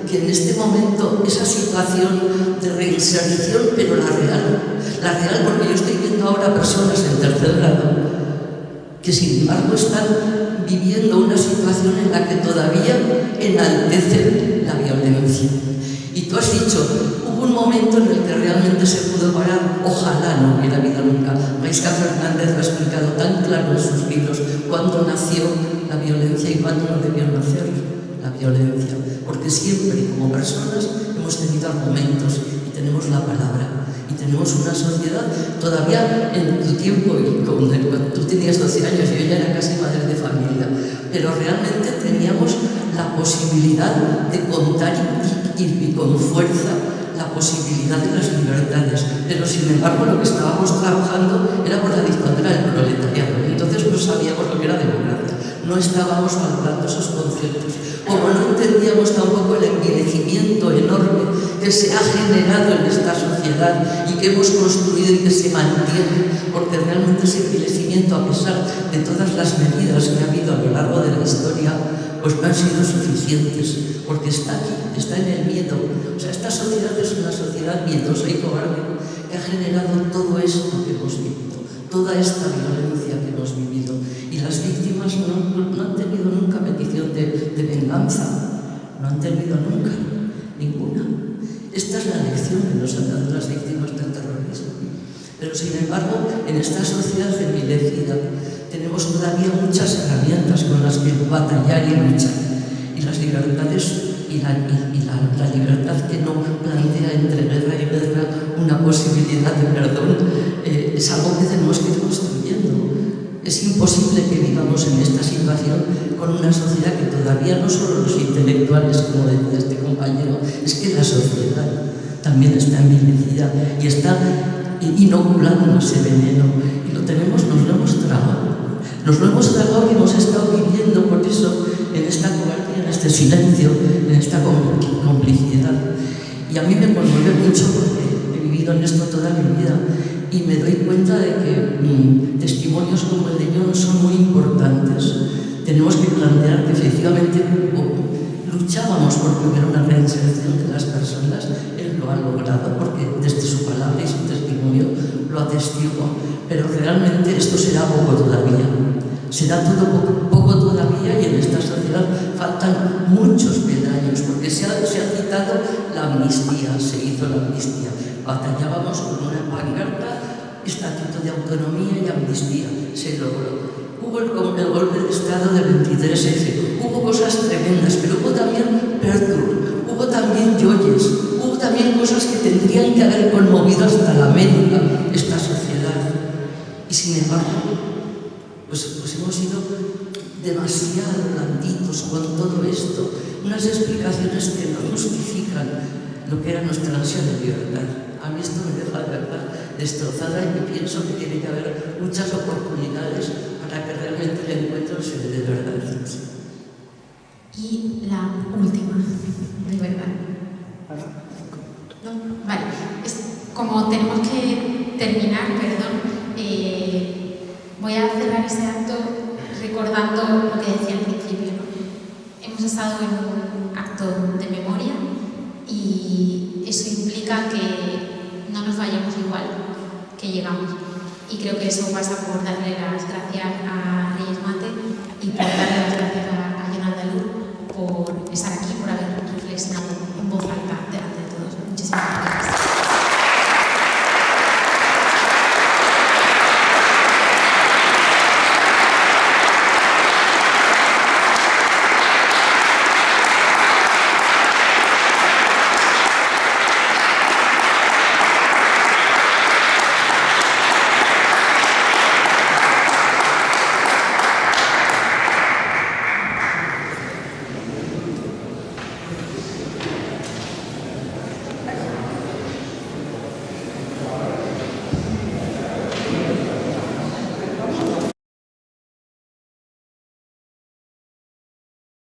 que en este momento esa situación de reinserción, pero la real, porque yo estoy viendo ahora personas en tercer grado que sin embargo están viviendo una situación en la que todavía enaltecen la violencia. Y tú has dicho, hubo un momento en el que realmente se pudo parar, ojalá no hubiera habido nunca. Maisca Fernández lo ha explicado tan claro en sus libros, cuándo nació la violencia y cuándo no debió nacer la violencia, porque siempre como personas hemos tenido argumentos y tenemos la palabra y Tenemos una sociedad, todavía en tu tiempo, y cuando tú tenías 12 años, yo ya era casi madre de familia, pero realmente teníamos la posibilidad de contar y con fuerza la posibilidad de las libertades, pero sin embargo lo que estábamos trabajando era por la dictadura del proletariado, entonces no sabíamos lo que era democracia, no estábamos valorando esos conceptos, como no entendíamos tampoco el envilecimiento enorme que se ha generado en esta sociedad y que hemos construido y que se mantiene, porque realmente ese envilecimiento, a pesar de todas las medidas que ha habido a lo largo de la historia, pues no han sido suficientes, porque está aquí, está en el miedo. O sea, esta sociedad es una sociedad miedosa y cobarde que ha generado todo esto que hemos vivido, toda esta violencia que hemos vivido. Y las víctimas no han tenido nunca petición de venganza, no han tenido nunca ninguna. Esta es la lección que nos han dado las víctimas del terrorismo. Pero sin embargo, en esta sociedad envilecida tenemos todavía muchas herramientas con las que batallar y luchar. Y las libertades y la libertad que no plantea entre guerra y guerra una posibilidad de perdón es algo que tenemos que ir construyendo. Es imposible que vivamos en esta situación con una sociedad que todavía no solo los intelectuales, como decía este compañero, es que la sociedad también está envilecida y está inoculando ese veneno. Y lo tenemos, nos lo hemos tragado. Nos lo hemos tragado y hemos estado viviendo por eso en esta cobardía, en este silencio, en esta complicidad. Y a mí me conmueve mucho porque he vivido en esto toda mi vida y me doy cuenta de que testimonios como el de John son muy importantes. Tenemos que plantear que efectivamente luchábamos porque hubiera una reinserción de las personas. Él lo ha logrado porque desde su palabra y su testimonio lo atestigua. Pero realmente esto será poco todavía. Será todo poco todavía y en esta sociedad faltan muchos peldaños porque se ha citado la amnistía, se hizo la amnistía. Batallábamos con una pancarta, estatuto de autonomía y amnistía, se logró. Hubo el golpe de Estado del 23F, hubo cosas tremendas, pero hubo también Pertur, hubo también Yoyes, hubo también cosas que tendrían que haber conmovido hasta la América, esta sociedad. Y sin embargo, pues hemos sido demasiado blanditos con todo esto, unas explicaciones que no justifican lo que era nuestra ansia de libertad. A mí esto me deja de verdad destrozada y pienso que tiene que haber muchas oportunidades para que realmente el encuentro se dé de verdad. Y la última, de verdad. No, vale, como tenemos que terminar, perdón, voy a cerrar ese acto recordando lo que decía al principio, ¿no? Hemos estado en un acto de memoria y eso implica que no nos vayamos igual que llegamos. Y creo que eso pasa por darle las gracias a Reyes Mate y por darle las